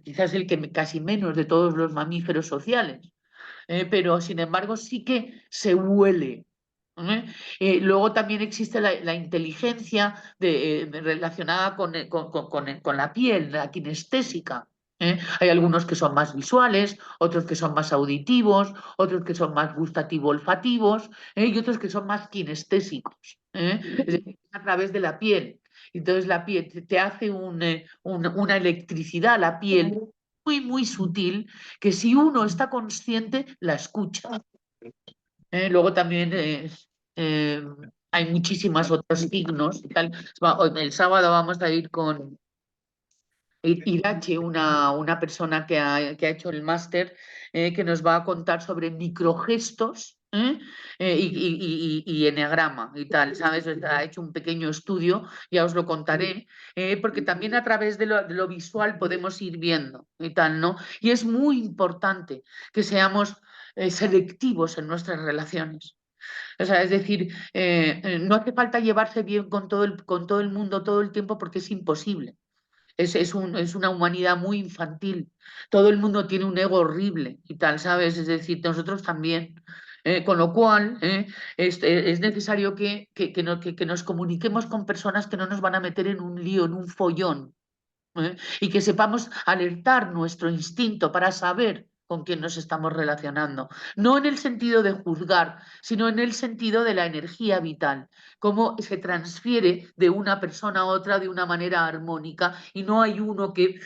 quizás el que casi menos de todos los mamíferos sociales, pero sin embargo sí que se huele. Luego también existe la inteligencia relacionada con la piel, la kinestésica. Hay algunos que son más visuales, otros que son más auditivos, otros que son más gustativo-olfativos, y otros que son más kinestésicos, es decir, a través de la piel. Entonces la piel te hace una electricidad, la piel muy, muy sutil, que si uno está consciente, la escucha. Luego también eh, hay muchísimas otros signos y tal. El sábado vamos a ir con Irache, una persona que ha hecho el máster, que nos va a contar sobre microgestos. Y eneagrama y tal, ¿sabes? Ha hecho un pequeño estudio, ya os lo contaré, porque también a través de lo visual podemos ir viendo y tal, ¿no? Y es muy importante que seamos selectivos en nuestras relaciones. O sea, es decir, no hace falta llevarse bien con todo el mundo todo el tiempo porque es imposible. Es una humanidad muy infantil. Todo el mundo tiene un ego horrible y tal, ¿sabes? Es decir, nosotros también. Con lo cual, es necesario que nos comuniquemos con personas que no nos van a meter en un lío, en un follón, y que sepamos alertar nuestro instinto para saber con quién nos estamos relacionando. No en el sentido de juzgar, sino en el sentido de la energía vital, cómo se transfiere de una persona a otra de una manera armónica y no hay uno que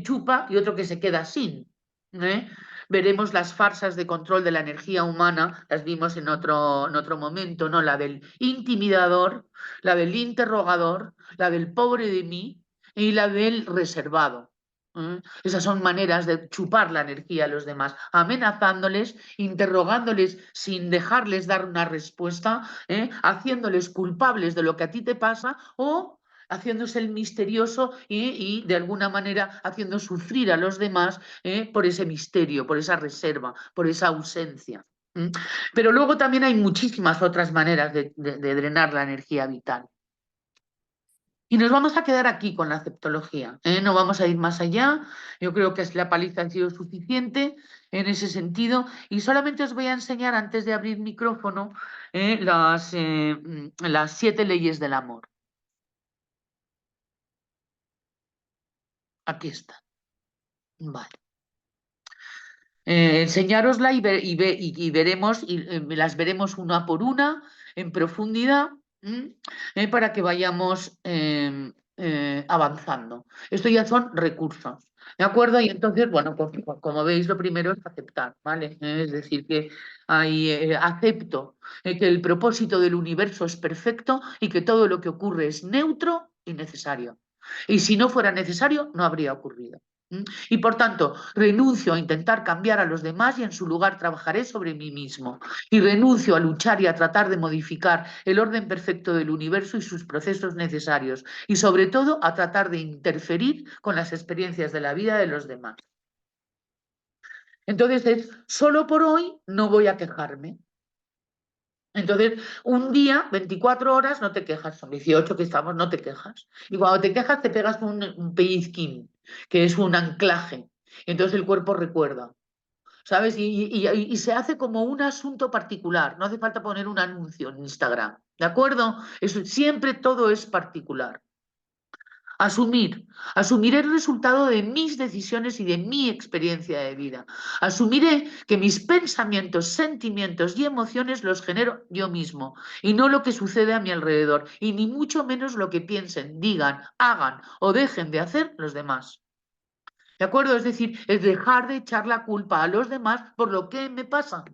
chupa y otro que se queda sin. ¿eh? Veremos las farsas de control de la energía humana, las vimos en otro momento, ¿no? La del intimidador, la del interrogador, la del pobre de mí y la del reservado. Esas son maneras de chupar la energía a los demás, amenazándoles, interrogándoles sin dejarles dar una respuesta, haciéndoles culpables de lo que a ti te pasa o haciéndose el misterioso y de alguna manera haciendo sufrir a los demás por ese misterio, por esa reserva, por esa ausencia. Pero luego también hay muchísimas otras maneras de drenar la energía vital. Y nos vamos a quedar aquí con la aceptología, no vamos a ir más allá. Yo creo que la paliza ha sido suficiente en ese sentido. Y solamente os voy a enseñar, antes de abrir micrófono, las 7 leyes del amor. Aquí está. Vale. Enseñárosla y veremos, las veremos una por una, en profundidad, para que vayamos avanzando. Esto ya son recursos, ¿de acuerdo? Y entonces, bueno, pues, como veis, lo primero es aceptar, ¿vale? Es decir, que acepto que el propósito del universo es perfecto y que todo lo que ocurre es neutro y necesario. Y si no fuera necesario, no habría ocurrido. Y por tanto, renuncio a intentar cambiar a los demás y en su lugar trabajaré sobre mí mismo. Y renuncio a luchar y a tratar de modificar el orden perfecto del universo y sus procesos necesarios. Y sobre todo a tratar de interferir con las experiencias de la vida de los demás. Entonces, solo por hoy no voy a quejarme. Entonces, un día, 24 horas, no te quejas, son 18 que estamos, no te quejas. Y cuando te quejas, te pegas un pellizquín, que es un anclaje. Entonces el cuerpo recuerda, ¿sabes? Y se hace como un asunto particular, no hace falta poner un anuncio en Instagram, ¿de acuerdo? Siempre todo es particular. Asumir. Asumiré el resultado de mis decisiones y de mi experiencia de vida. Asumiré que mis pensamientos, sentimientos y emociones los genero yo mismo y no lo que sucede a mi alrededor, y ni mucho menos lo que piensen, digan, hagan o dejen de hacer los demás. ¿De acuerdo? Es decir, es dejar de echar la culpa a los demás por lo que me pasa.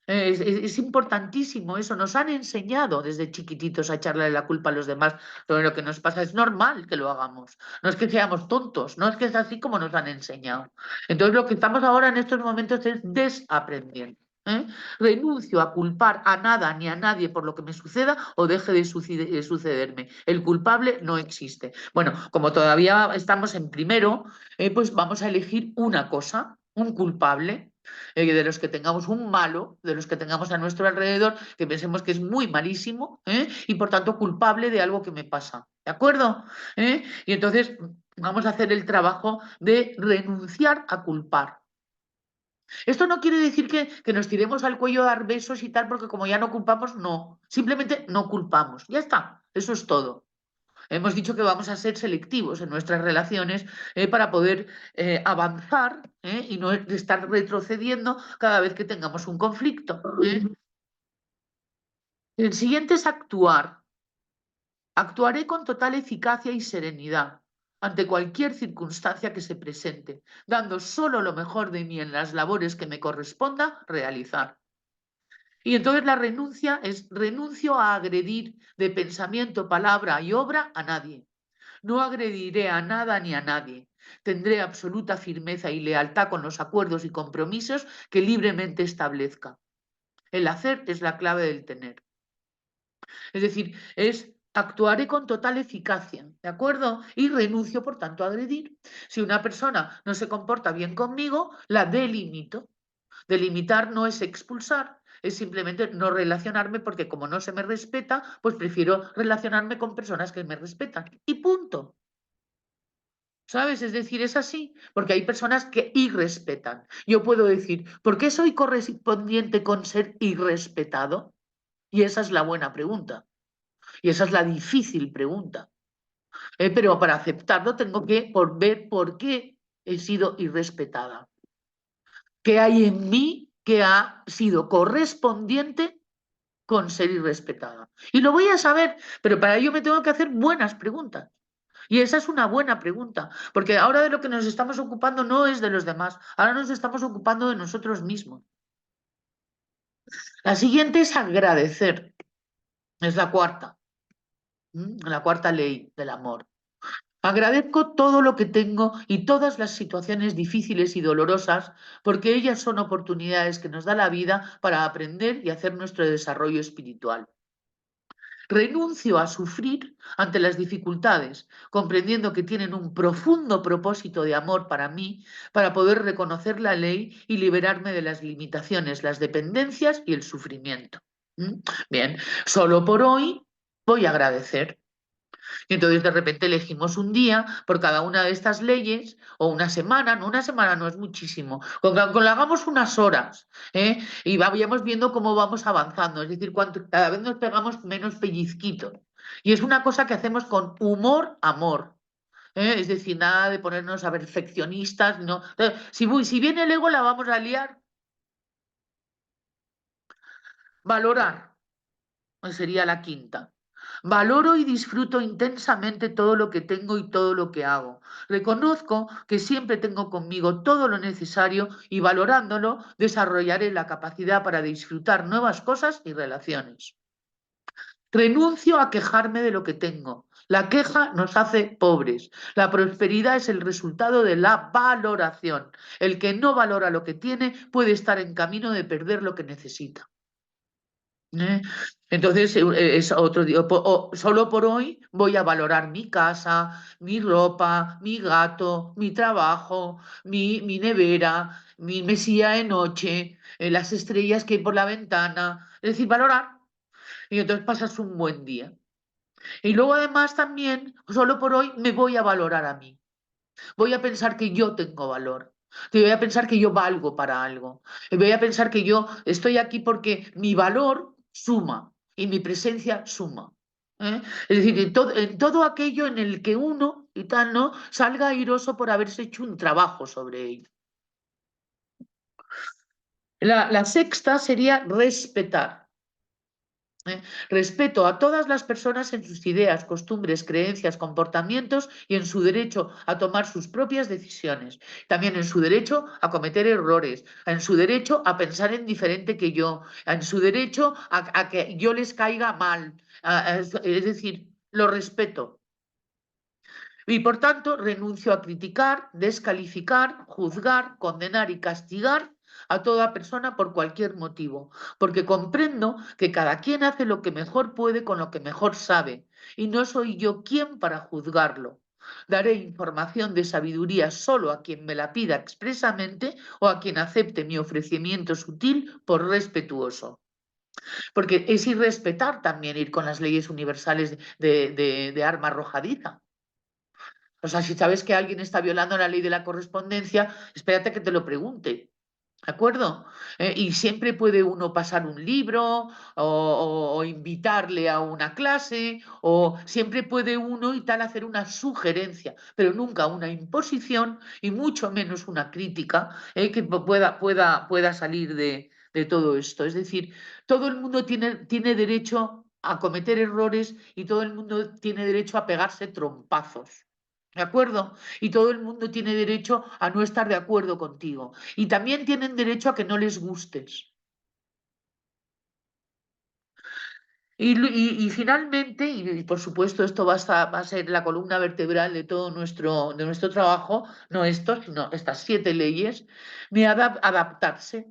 Es importantísimo eso. Nos han enseñado desde chiquititos a echarle la culpa a los demás sobre lo que nos pasa. Es normal que lo hagamos. No es que seamos tontos, no es que es así como nos han enseñado. Entonces lo que estamos ahora en estos momentos es desaprendiendo. ¿Eh? Renuncio a culpar a nada ni a nadie por lo que me suceda o deje de sucederme. El culpable no existe. Bueno, como todavía estamos en primero, pues vamos a elegir una cosa, un culpable, de los que tengamos un malo, de los que tengamos a nuestro alrededor, que pensemos que es muy malísimo, y por tanto culpable de algo que me pasa. ¿De acuerdo? Y entonces vamos a hacer el trabajo de renunciar a culpar. Esto no quiere decir que nos tiremos al cuello a dar besos y tal, porque como ya no culpamos, no. Simplemente no culpamos. Ya está. Eso es todo. Hemos dicho que vamos a ser selectivos en nuestras relaciones para poder avanzar y no estar retrocediendo cada vez que tengamos un conflicto. El siguiente es actuar. Actuaré con total eficacia y serenidad ante cualquier circunstancia que se presente, dando solo lo mejor de mí en las labores que me corresponda realizar. Y entonces la renuncia es renuncio a agredir de pensamiento, palabra y obra a nadie. No agrediré a nada ni a nadie. Tendré absoluta firmeza y lealtad con los acuerdos y compromisos que libremente establezca. El hacer es la clave del tener. Es decir, actuaré con total eficacia, ¿de acuerdo? Y renuncio, por tanto, a agredir. Si una persona no se comporta bien conmigo, la delimito. Delimitar no es expulsar, es simplemente no relacionarme porque como no se me respeta, pues prefiero relacionarme con personas que me respetan. Y punto. ¿Sabes? Es decir, es así, porque hay personas que irrespetan. Yo puedo decir, ¿por qué soy correspondiente con ser irrespetado? Y esa es la buena pregunta. Y esa es la difícil pregunta. Pero para aceptarlo tengo que ver por qué he sido irrespetada. ¿Qué hay en mí que ha sido correspondiente con ser irrespetada? Y lo voy a saber, pero para ello me tengo que hacer buenas preguntas. Y esa es una buena pregunta, porque ahora de lo que nos estamos ocupando no es de los demás, ahora nos estamos ocupando de nosotros mismos. La siguiente es agradecer, es la cuarta ley del amor. Agradezco todo lo que tengo y todas las situaciones difíciles y dolorosas, porque ellas son oportunidades que nos da la vida para aprender y hacer nuestro desarrollo espiritual. Renuncio a sufrir ante las dificultades, comprendiendo que tienen un profundo propósito de amor para mí, para poder reconocer la ley y liberarme de las limitaciones, las dependencias y el sufrimiento. Bien, solo por hoy voy a agradecer. Y entonces de repente elegimos un día por cada una de estas leyes, o una semana no es muchísimo, con la hagamos unas horas, y vayamos viendo cómo vamos avanzando, es decir, cada vez nos pegamos menos pellizquitos. Y es una cosa que hacemos con humor, amor. Es decir, nada de ponernos a perfeccionistas, no. Si viene el ego la vamos a liar. Valorar, sería la quinta. Valoro y disfruto intensamente todo lo que tengo y todo lo que hago. Reconozco que siempre tengo conmigo todo lo necesario y valorándolo desarrollaré la capacidad para disfrutar nuevas cosas y relaciones. Renuncio a quejarme de lo que tengo. La queja nos hace pobres. La prosperidad es el resultado de la valoración. El que no valora lo que tiene puede estar en camino de perder lo que necesita. Entonces, es otro día, solo por hoy voy a valorar mi casa, mi ropa, mi gato, mi trabajo, mi nevera, mi mesilla de noche, las estrellas que hay por la ventana. Es decir, valorar. Y entonces pasas un buen día. Y luego además también, solo por hoy, me voy a valorar a mí. Voy a pensar que yo tengo valor. Voy a pensar que yo valgo para algo. Voy a pensar que yo estoy aquí porque mi valor suma y mi presencia suma. ¿eh? Es decir, en todo aquello en el que uno y tal, ¿no? Salga airoso por haberse hecho un trabajo sobre ello. La sexta sería respetar. ¿Eh? Respeto a todas las personas en sus ideas, costumbres, creencias, comportamientos y en su derecho a tomar sus propias decisiones. También en su derecho a cometer errores, en su derecho a pensar en diferente que yo, en su derecho a que yo les caiga mal. Es decir, lo respeto. Y por tanto, renuncio a criticar, descalificar, juzgar, condenar y castigar a toda persona por cualquier motivo, porque comprendo que cada quien hace lo que mejor puede con lo que mejor sabe, y no soy yo quien para juzgarlo. Daré información de sabiduría solo a quien me la pida expresamente o a quien acepte mi ofrecimiento sutil por respetuoso. Porque es irrespetar también ir con las leyes universales de arma arrojadiza. O sea, si sabes que alguien está violando la ley de la correspondencia, espérate que te lo pregunte. ¿De acuerdo? Y siempre puede uno pasar un libro o invitarle a una clase o siempre puede uno y tal hacer una sugerencia, pero nunca una imposición y mucho menos una crítica que pueda salir de todo esto. Es decir, todo el mundo tiene derecho a cometer errores y todo el mundo tiene derecho a pegarse trompazos. ¿De acuerdo? Y todo el mundo tiene derecho a no estar de acuerdo contigo. Y también tienen derecho a que no les gustes. Y finalmente, y por supuesto esto va a ser la columna vertebral de todo de nuestro trabajo, no esto, sino estas 7 leyes, adaptarse.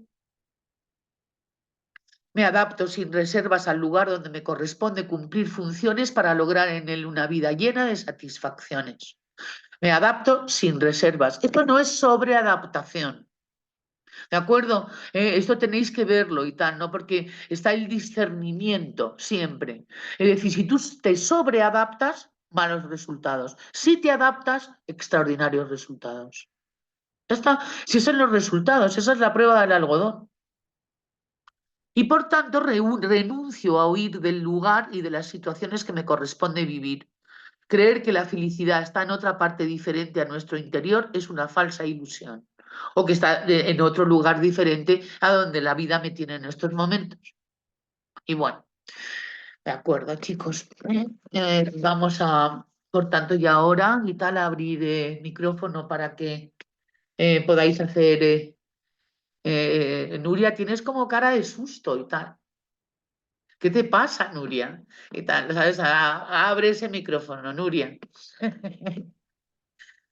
Me adapto sin reservas al lugar donde me corresponde cumplir funciones para lograr en él una vida llena de satisfacciones. Me adapto sin reservas. Esto no es sobreadaptación. ¿De acuerdo? Esto tenéis que verlo y tal, ¿no? Porque está el discernimiento siempre. Es decir, si tú te sobreadaptas, malos resultados. Si te adaptas, extraordinarios resultados. Ya está. Si esos son los resultados, esa es la prueba del algodón. Y por tanto, renuncio a huir del lugar y de las situaciones que me corresponde vivir. Creer que la felicidad está en otra parte diferente a nuestro interior es una falsa ilusión. O que está en otro lugar diferente a donde la vida me tiene en estos momentos. Y bueno, de acuerdo, chicos. Vamos a, por tanto, ya ahora y tal, abrir micrófono para que podáis hacer. Nuria, tienes como cara de susto y tal. ¿Qué te pasa, Nuria? Y tal, ¿sabes? Abre ese micrófono, Nuria.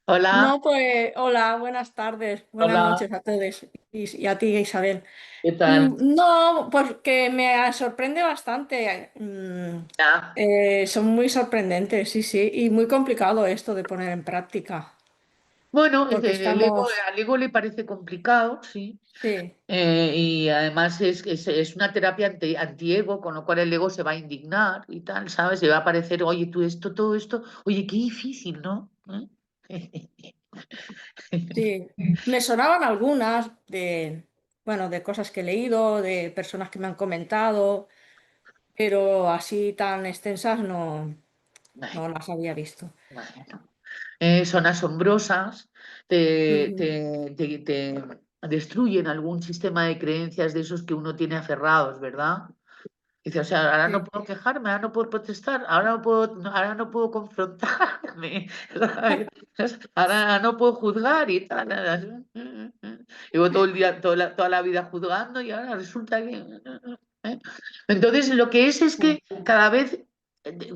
Hola, No, pues hola, buenas tardes, buenas hola, noches a todos y a ti, Isabel. ¿qué tal? No, pues que me sorprende bastante. Ya. Son muy sorprendentes, sí, sí, y muy complicado esto de poner en práctica, Bueno, es porque que estamos, al ego le parece complicado, sí. sí, Y además es una terapia antiego, con lo cual el ego se va a indignar y tal, ¿sabes? Se va a parecer, oye, tú esto, todo esto, oye, qué difícil, ¿no? sí. Me sonaban algunas de, bueno, de cosas que he leído, de personas que me han comentado, pero así tan extensas no, Bueno, no las había visto. bueno. Son asombrosas, te, Ujú. te, te- te destruyen algún sistema de creencias de esos que uno tiene aferrados, ¿verdad? Dice, o sea, ahora no Sí. puedo quejarme, ahora no puedo protestar, ahora no puedo confrontarme, ¿sabes? Ahora no puedo juzgar y tal. Llevo todo el día, toda la vida juzgando y ahora resulta que. ¿eh? Entonces, lo que es que cada vez,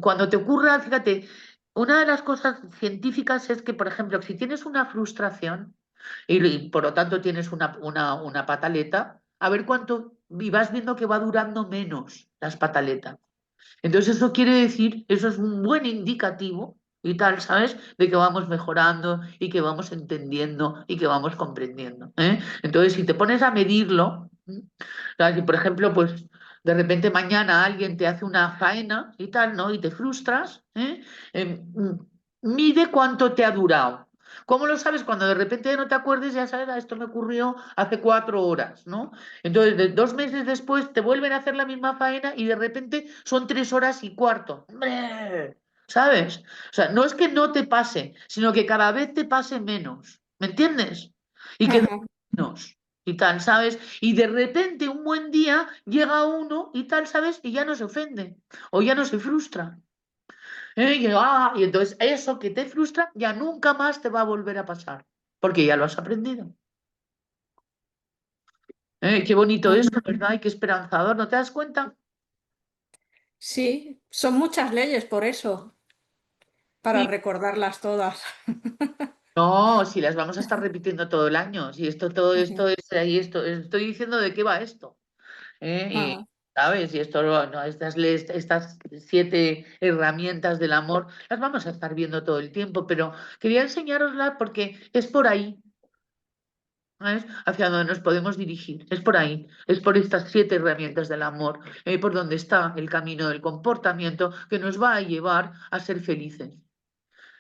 cuando te ocurra, fíjate, una de las cosas científicas es que, por ejemplo, si tienes una frustración y por lo tanto tienes una pataleta, a ver cuánto, y vas viendo que va durando menos las pataletas. Entonces eso quiere decir, eso es un buen indicativo y tal, ¿sabes? De que vamos mejorando y que vamos entendiendo y que vamos comprendiendo. Entonces, si te pones a medirlo, ¿sabes? Si por ejemplo, pues de repente mañana alguien te hace una faena y tal, ¿no? Y te frustras, mide cuánto te ha durado. ¿Cómo lo sabes? Cuando de repente no te acuerdes, ya sabes, esto me ocurrió hace 4 horas, ¿no? Entonces, 2 meses después te vuelven a hacer la misma faena y de repente son 3 horas y cuarto. ¡Hombre! ¿Sabes? O sea, no es que no te pase, sino que cada vez te pase menos. ¿Me entiendes? Y que Ujú. menos y tal, ¿sabes? Y de repente un buen día llega uno y tal, ¿sabes? Y ya no se ofende o ya no se frustra. Y entonces eso que te frustra ya nunca más te va a volver a pasar, porque ya lo has aprendido. Qué bonito eso, ¿verdad? Y qué esperanzador, ¿no te das cuenta? Sí, son muchas leyes por eso, para Sí. recordarlas todas. No, si las vamos a estar repitiendo todo el año, si esto, todo esto Ujú. es ahí, esto, estoy diciendo de qué va esto. Y, Ajá. ¿sabes? Y esto, no, estas 7 herramientas del amor, las vamos a estar viendo todo el tiempo, pero quería enseñároslas porque es por ahí. ¿Sabes? Hacia donde nos podemos dirigir. Es por ahí, es por estas 7 herramientas del amor, por donde está el camino del comportamiento que nos va a llevar a ser felices,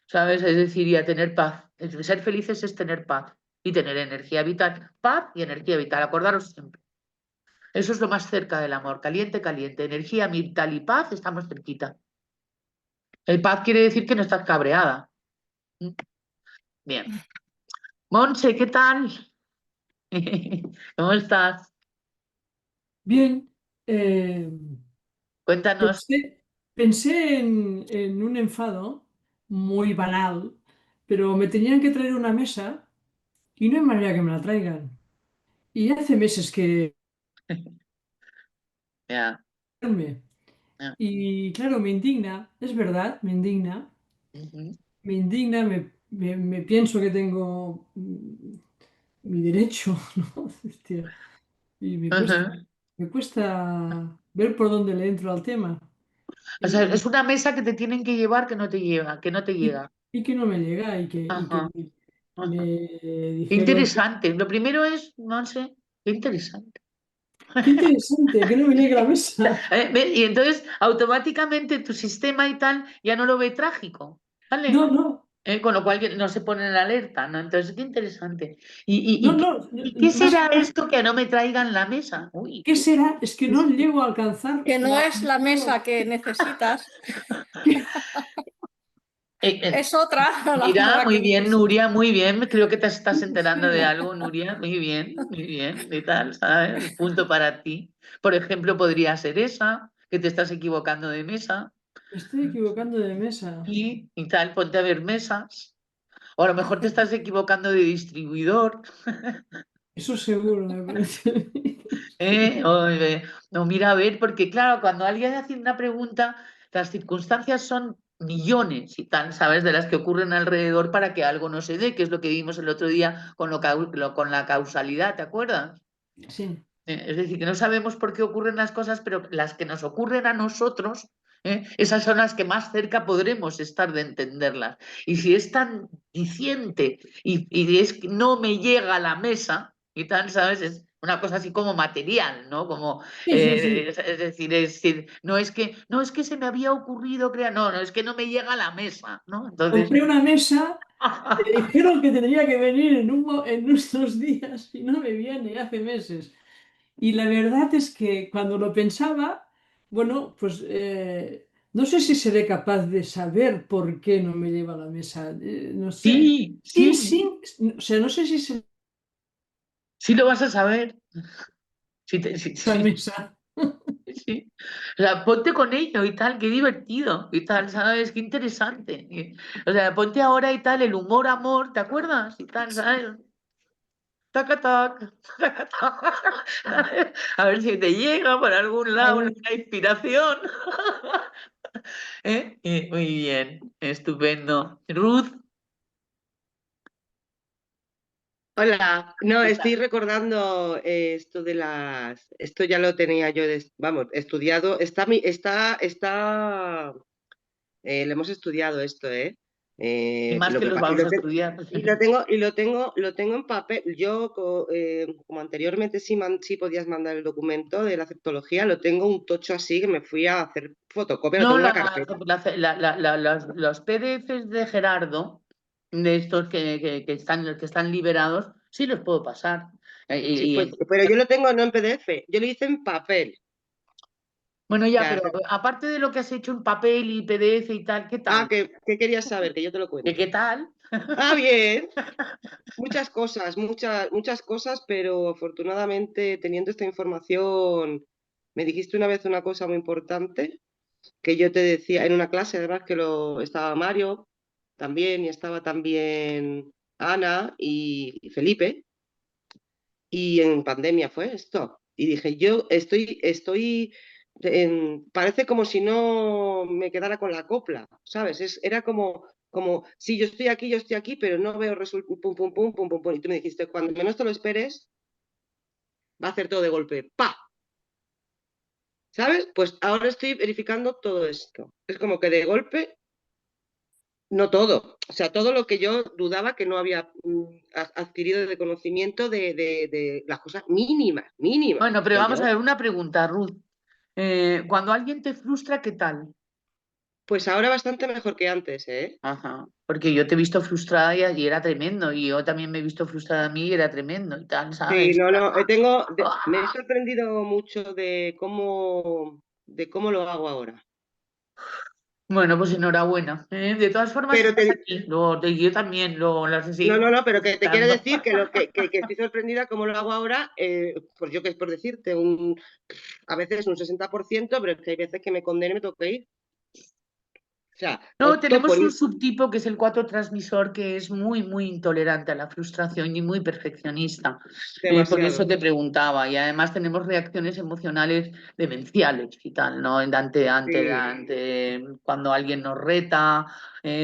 ¿sabes? Es decir, y a tener paz. Ser felices es tener paz y tener energía vital. Paz y energía vital, acordaros siempre. Eso es lo más cerca del amor, caliente, caliente. Energía vital y paz, estamos cerquita. El paz quiere decir que no estás cabreada. ¿Mm? Bien. Monse, ¿qué tal? ¿Cómo estás? Bien, Cuéntanos. pensé en un enfado muy banal, pero me tenían que traer una mesa y no hay manera que me la traigan. Y hace meses que... Ya, ya. Y claro, me indigna, es verdad, Ujú. me indigna, me pienso que tengo mi derecho, ¿no? Hostia, y Ajá. me cuesta ver por dónde le entro al tema. O sea, Y, es una mesa que te tienen que llevar que no te lleva, que no te y- llega. y que no me llega y que Ajá, me ajá. Qué dijeron, interesante. Lo primero es, no sé, qué interesante. qué interesante, que no me llegue la mesa. Y entonces automáticamente tu sistema y tal ya no lo ve trágico, No, ¿vale? no, Con lo cual no se pone en alerta, ¿no? Entonces, qué interesante. no, no, ¿Y qué más que será nada, esto que no me traigan la mesa? Uy, ¿qué será? Es que no llego a alcanzar Que no es la mesa que necesitas, eh, es otra Mira, la que muy bien, necesitas. Nuria, muy bien. Creo que te estás enterando de Sí, algo, Nuria. Muy bien, y tal, ¿sabes? Punto para ti. Por ejemplo, podría ser esa, que te estás equivocando de mesa. me estoy equivocando de mesa. Y tal, ponte a ver mesas. O a lo mejor te estás equivocando de distribuidor. Eso seguro, me parece. No, mira, a ver, porque claro, cuando alguien hace una pregunta, las circunstancias son millones y tal, ¿sabes? De las que ocurren alrededor para que algo no se dé, que es lo que vimos el otro día con, con la causalidad, ¿te acuerdas? Sí. Es decir, que no sabemos por qué ocurren las cosas, pero las que nos ocurren a nosotros, esas son las que más cerca podremos estar de entenderlas. Y si es tan diciente y es que no me llega a la mesa y tal, ¿sabes? Es una cosa así como material, ¿no? Como, Sí, sí, sí. es decir, no es que se me había ocurrido crear, no, es que no me llega a la mesa, ¿no? Entonces, Compré una mesa, me dijeron que tendría que venir en unos días y no me viene hace meses. Y la verdad es que cuando lo pensaba, bueno, pues no sé si seré capaz de saber por qué no me lleva a la mesa. No sé. sí, Si es sí, sin, o sea, no sé si se sí lo vas a saber. Sí, sí, la sí. mesa. Sí. O sea, ponte con ello y tal, qué divertido y tal, ¿sabes? Qué interesante. O sea, ponte ahora y tal, el humor, amor, ¿te acuerdas? Y tal, ¿sabes? Taca, tac, taca, tac. A ver si te llega por algún A lado una ver, inspiración. Muy bien, estupendo. Ruth, Hola, no, ¿qué estoy tal? recordando esto de esto ya lo tenía yo, vamos, estudiado, lo hemos estudiado esto, ¿eh? Y más Lo que que, los vamos a estudiar. y lo tengo en papel. Yo, como anteriormente sí podías mandar el documento de la aceptología, lo tengo un tocho así que me fui a hacer fotocopia, lo No, tengo en una carpeta. los PDFs de Gerardo. de estos que están liberados, sí los puedo pasar. Sí, pues, pero yo lo tengo no en PDF, yo lo hice en papel. Bueno, O ya, sea, pero aparte de lo que has hecho en papel y PDF y tal, ¿qué tal? ¿qué querías saber? Que yo te lo cuento. ¿Qué tal? Bien. Muchas cosas, muchas cosas, pero afortunadamente teniendo esta información, me dijiste una vez una cosa muy importante, que yo te decía en una clase, además que estaba Mario también, y estaba también Ana y Felipe, y en pandemia fue esto. Y dije, yo parece como si no me quedara con la copla, ¿sabes? Era como, sí, yo estoy aquí, pero no veo resultados, pum, pum, pum, pum, pum, pum. Y tú me dijiste, cuando menos te lo esperes, va a hacer todo de golpe, ¡pa! ¿Sabes? Pues ahora estoy verificando todo esto. Es como que de golpe, no todo. O sea, todo lo que yo dudaba que no había adquirido de conocimiento de las cosas mínimas, mínimas. Bueno, pero Que vamos yo, a ver una pregunta, Ruth. Cuando alguien te frustra, ¿qué tal? pues ahora bastante mejor que antes, ¿eh? Ajá. Porque yo te he visto frustrada y era tremendo. Y yo también me he visto frustrada a mí y era tremendo y tal, Sí, ¿sabes? no, me he sorprendido mucho de cómo lo hago ahora. Bueno, pues enhorabuena. De todas formas, Pero estás aquí. Yo también las he no, seguido no, no, pero que te quiere necesitando. decir que estoy sorprendida cómo lo hago ahora, pues yo que es por decirte, a veces un 60%, pero es que hay veces que me condeno y me tengo que ir. O sea, No, opto tenemos por un ir subtipo que es el 4 transmisor que es muy, muy intolerante a la frustración y muy perfeccionista. Por eso demasiado. te preguntaba. Y además tenemos reacciones emocionales demenciales y tal, ¿no? Sí. Cuando alguien nos reta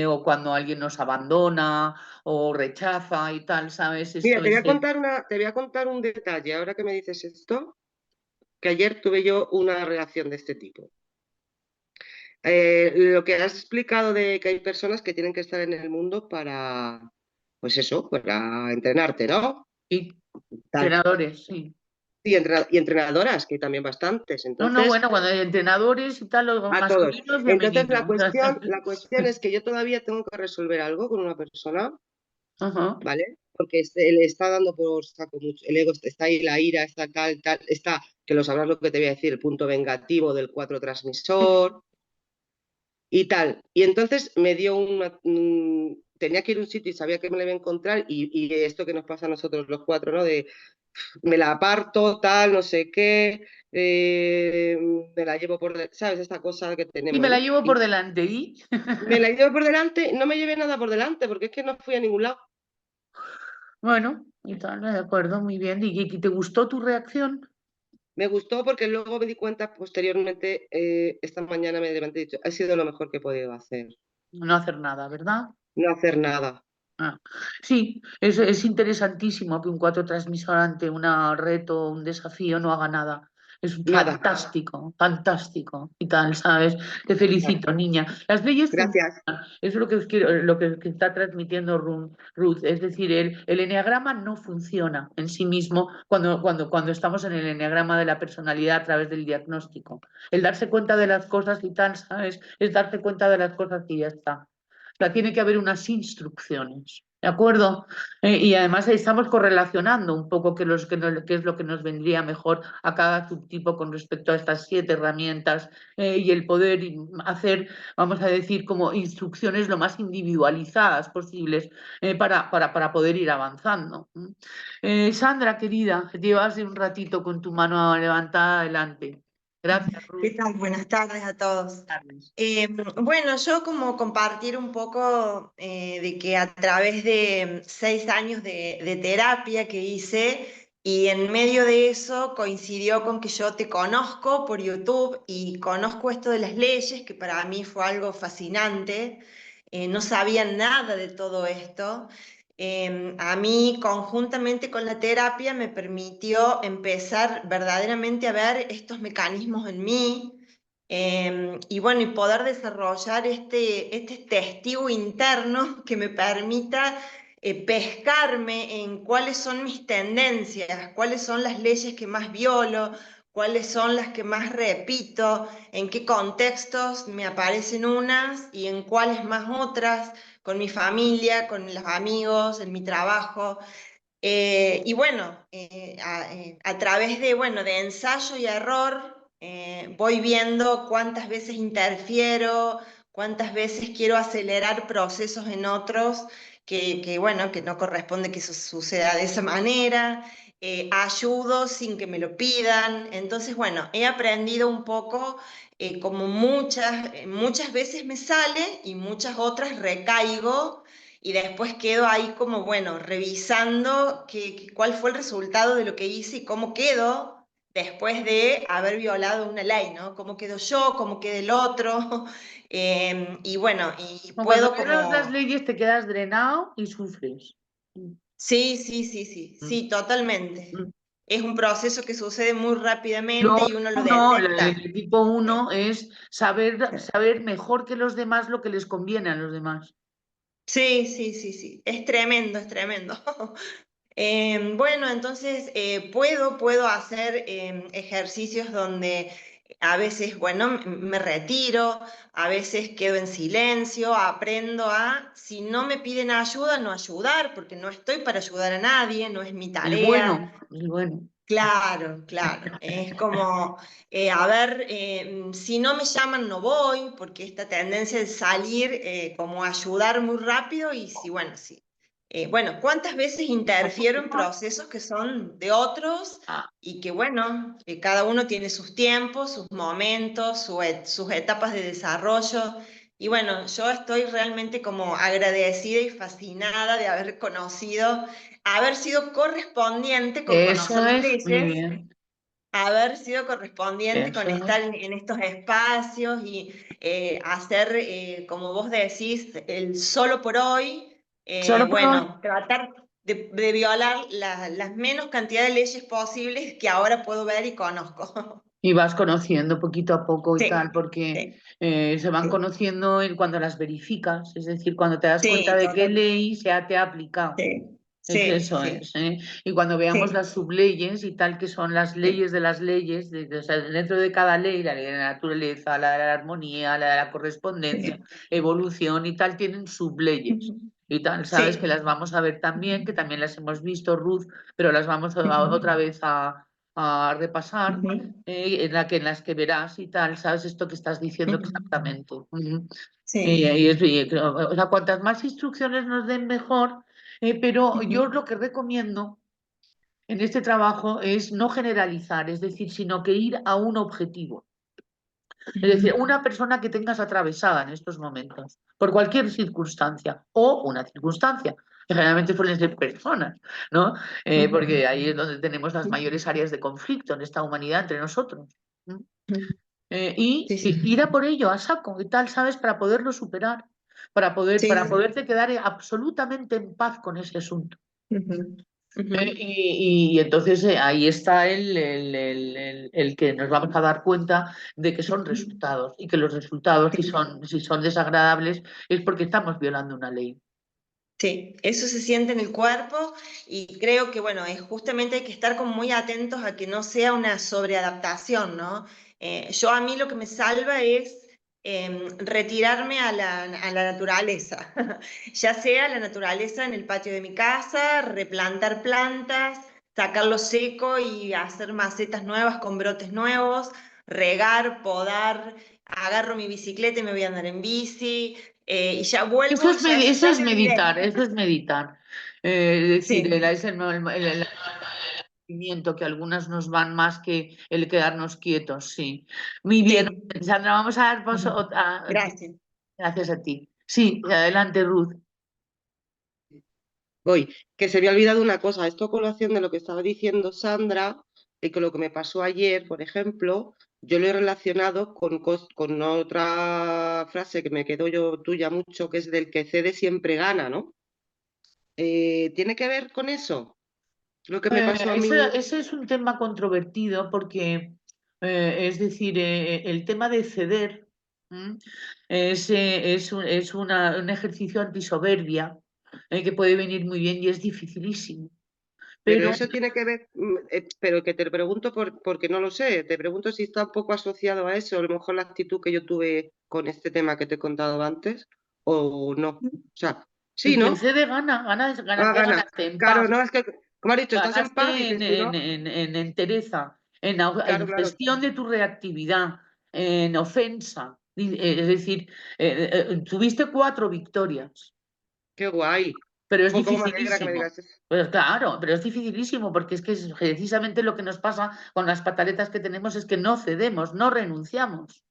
o cuando alguien nos abandona o rechaza y tal, ¿sabes? Mira, Esto es... te voy a contar un detalle, ahora que me dices esto, que ayer tuve yo una reacción de este tipo. Lo que has explicado de que hay personas que tienen que estar en el mundo pues eso, para entrenarte, ¿no? Sí, Tal. entrenadores, sí. Y entrenadoras, que hay también bastantes. No, no, Entonces, bueno, cuando hay entrenadores y tal, los a todos. masculinos, Entonces, la femeninos. cuestión, la cuestión es que yo todavía tengo que resolver algo con una persona, Ajá. ¿vale? Porque le está dando por saco mucho. El ego está ahí, la ira, está tal, tal, está, que lo sabrás lo que te voy a decir, el punto vengativo del 4 transmisor y tal. Y entonces me dio tenía que ir a un sitio y sabía que me la iba a encontrar y esto que nos pasa a nosotros los cuatro, ¿no? De me la aparto, tal, no sé qué, me la llevo ¿sabes? Esta cosa que Y tenemos, me la ¿no? llevo por Y delante, ¿y? me la llevo por delante, no me llevé nada por delante porque es que no fui a ningún lado. Bueno, y tal, de acuerdo, muy bien. ¿Y te gustó tu reacción? Me gustó porque luego me di cuenta posteriormente, esta mañana me levanté y he dicho, ha sido lo mejor que he podido hacer, No hacer nada, ¿verdad? no hacer nada, Ah, sí, es interesantísimo que un 4 transmisor ante un reto, un desafío, no haga nada. Es nada. fantástico, fantástico y tal, ¿sabes? Te felicito, niña. Las leyes Gracias. funcionan. Eso es lo que os quiero, lo que está transmitiendo Ruth. Es decir, el eneagrama no funciona en sí mismo cuando estamos en el eneagrama de la personalidad a través del diagnóstico. El darse cuenta de las cosas y tal, ¿sabes? Es darse cuenta de las cosas y ya está. O sea, tiene que haber unas instrucciones, ¿de acuerdo? Y además estamos correlacionando un poco qué es lo que nos vendría mejor a cada subtipo con respecto a estas 7 herramientas y el poder hacer, vamos a decir, como instrucciones lo más individualizadas posibles para poder ir avanzando. Sandra, querida, llevas un ratito con tu mano levantada adelante. Gracias, ¿Qué Ruth. tal? Buenas tardes a todos. Buenas Bueno, yo como compartir un poco de que a través de 6 años de terapia que hice y en medio de eso coincidió con que yo te conozco por YouTube y conozco esto de las leyes, que para mí fue algo fascinante. No sabía nada de todo esto. A mí, conjuntamente con la terapia, me permitió empezar verdaderamente a ver estos mecanismos en mí, y bueno, y poder desarrollar este testigo interno que me permita pescarme en cuáles son mis tendencias, cuáles son las leyes que más violo, cuáles son las que más repito, en qué contextos me aparecen unas y en cuáles más otras, con mi familia, con los amigos, en mi trabajo. Y bueno, a través de, bueno, de ensayo y error, voy viendo cuántas veces interfiero, cuántas veces quiero acelerar procesos en otros bueno, que no corresponde que eso suceda de esa manera. Ayudo sin que me lo pidan. Entonces, bueno, he aprendido un poco, como muchas veces me sale y muchas otras recaigo y después quedo ahí como, bueno, revisando cuál fue el resultado de lo que hice y cómo quedo después de haber violado una ley, ¿no? Cómo quedo yo, cómo queda el otro. Y bueno, y Cuando puedo violas las como... leyes te quedas drenado y sufres. Sí, sí, sí, sí, Mm, sí, totalmente. mm. Es un proceso que sucede muy rápidamente Luego, y uno lo el detecta. tipo Sí, uno es saber mejor que los demás lo que les conviene a los demás. sí, sí, sí, sí. Es tremendo, es tremendo. Bueno, entonces puedo hacer ejercicios donde a veces, bueno, me retiro, a veces quedo en silencio, aprendo si no me piden ayuda, no ayudar, porque no estoy para ayudar a nadie, no es mi El tarea. bueno, el bueno. Claro, claro. Es como, a ver, si no me llaman no voy, porque esta tendencia de salir, como a ayudar muy rápido y si, bueno, sí. Bueno, ¿cuántas veces interfiero en procesos que son de otros Ah, y que, bueno, cada uno tiene sus tiempos, sus momentos, sus etapas de desarrollo? Y bueno, yo estoy realmente como agradecida y fascinada de haber conocido, haber sido correspondiente con conocer eso las es muy leyes, bien. haber sido correspondiente con Eso estar es. en estos espacios y hacer, como vos decís, el solo por hoy, Solo por hoy. bueno, tratar de violar las menos cantidad de leyes posibles que ahora puedo ver y conozco. Y vas conociendo poquito a poco y tal, Sí, porque sí, se van sí, conociendo cuando las verificas, es decir, cuando te das cuenta sí, de qué total. ley te ha aplicado. Sí, Es sí, eso sí, es, ¿eh? Y cuando veamos sí, las subleyes y tal, que son las sí. leyes de las leyes, o sea, dentro de cada ley, la ley de la naturaleza, la de la armonía, la de la correspondencia, evolución y tal, tienen subleyes y tal, ¿sabes? Que Sí. las vamos a ver también, que también las hemos visto, Ruth, pero las vamos otra vez a repasar, Ujú. en las que verás y tal, ¿sabes? Esto que estás diciendo Ujú. exactamente. Ujú. Sí. O sea, cuantas más instrucciones nos den, mejor, pero yo Ujú. lo que recomiendo en este trabajo es no generalizar, es decir, sino que ir a un objetivo. Es decir, Ujú. una persona que tengas atravesada en estos momentos, por cualquier circunstancia, o una circunstancia, que generalmente suelen ser personas, ¿no? Porque ahí es donde tenemos las mayores áreas de conflicto en esta humanidad entre nosotros. ¿Mm? Ujú. Y Sí, sí. ir a por ello, a saco y tal, ¿sabes? Para poderlo superar, Sí, para sí. poderte quedar absolutamente en paz con ese asunto. Ujú. Ujú. Y entonces ahí está el que nos vamos a dar cuenta de que son resultados y que los resultados, si son desagradables, es porque estamos violando una ley. Sí, eso se siente en el cuerpo y creo que, bueno, es justamente hay que estar como muy atentos a que no sea una sobreadaptación, ¿no? Yo a mí lo que me salva es retirarme a la naturaleza, ya sea la naturaleza en el patio de mi casa, replantar plantas, sacarlo seco y hacer macetas nuevas con brotes nuevos, regar, podar, agarro mi bicicleta y me voy a andar en bici. Y ya vuelvo y Eso ya es me olvidé. meditar, eso es meditar. Es decir, Sí, es el movimiento que algunas nos van más que el quedarnos quietos, sí. Muy bien, sí. Sandra, vamos a dar paso Gracias. gracias a ti. Sí, adelante, Ruth. Voy, que se me ha olvidado una cosa, esto a colación de lo que estaba diciendo Sandra, y con lo que me pasó ayer, por ejemplo, yo lo he relacionado con otra frase que me quedó yo tuya mucho, que es del que cede siempre gana, ¿no? ¿Tiene que ver con eso? Lo que me pasó a mí. Ese es un tema controvertido porque, es decir, el tema de ceder, ¿m? Es un ejercicio antisoberbia, que puede venir muy bien y es dificilísimo. Pero pero eso tiene que ver, pero que te pregunto porque no lo sé, te pregunto si está un poco asociado a eso, a lo mejor la actitud que yo tuve con este tema que te he contado antes, o no. O sea, sí, el ¿no? quien cede gana, Ah, ¿qué gana. ganaste? En paz, Claro, no, es que, como has dicho, estás en paz, ganaste dices tú, ¿no? en entereza, Claro, en claro. gestión de tu reactividad, en ofensa. Es decir, tuviste 4 victorias, Qué guay. pero es Pues cómo me alegra que me dificilísimo. digas eso. Pues claro, pero es dificilísimo porque es que es precisamente lo que nos pasa con las pataletas que tenemos es que no cedemos, no renunciamos.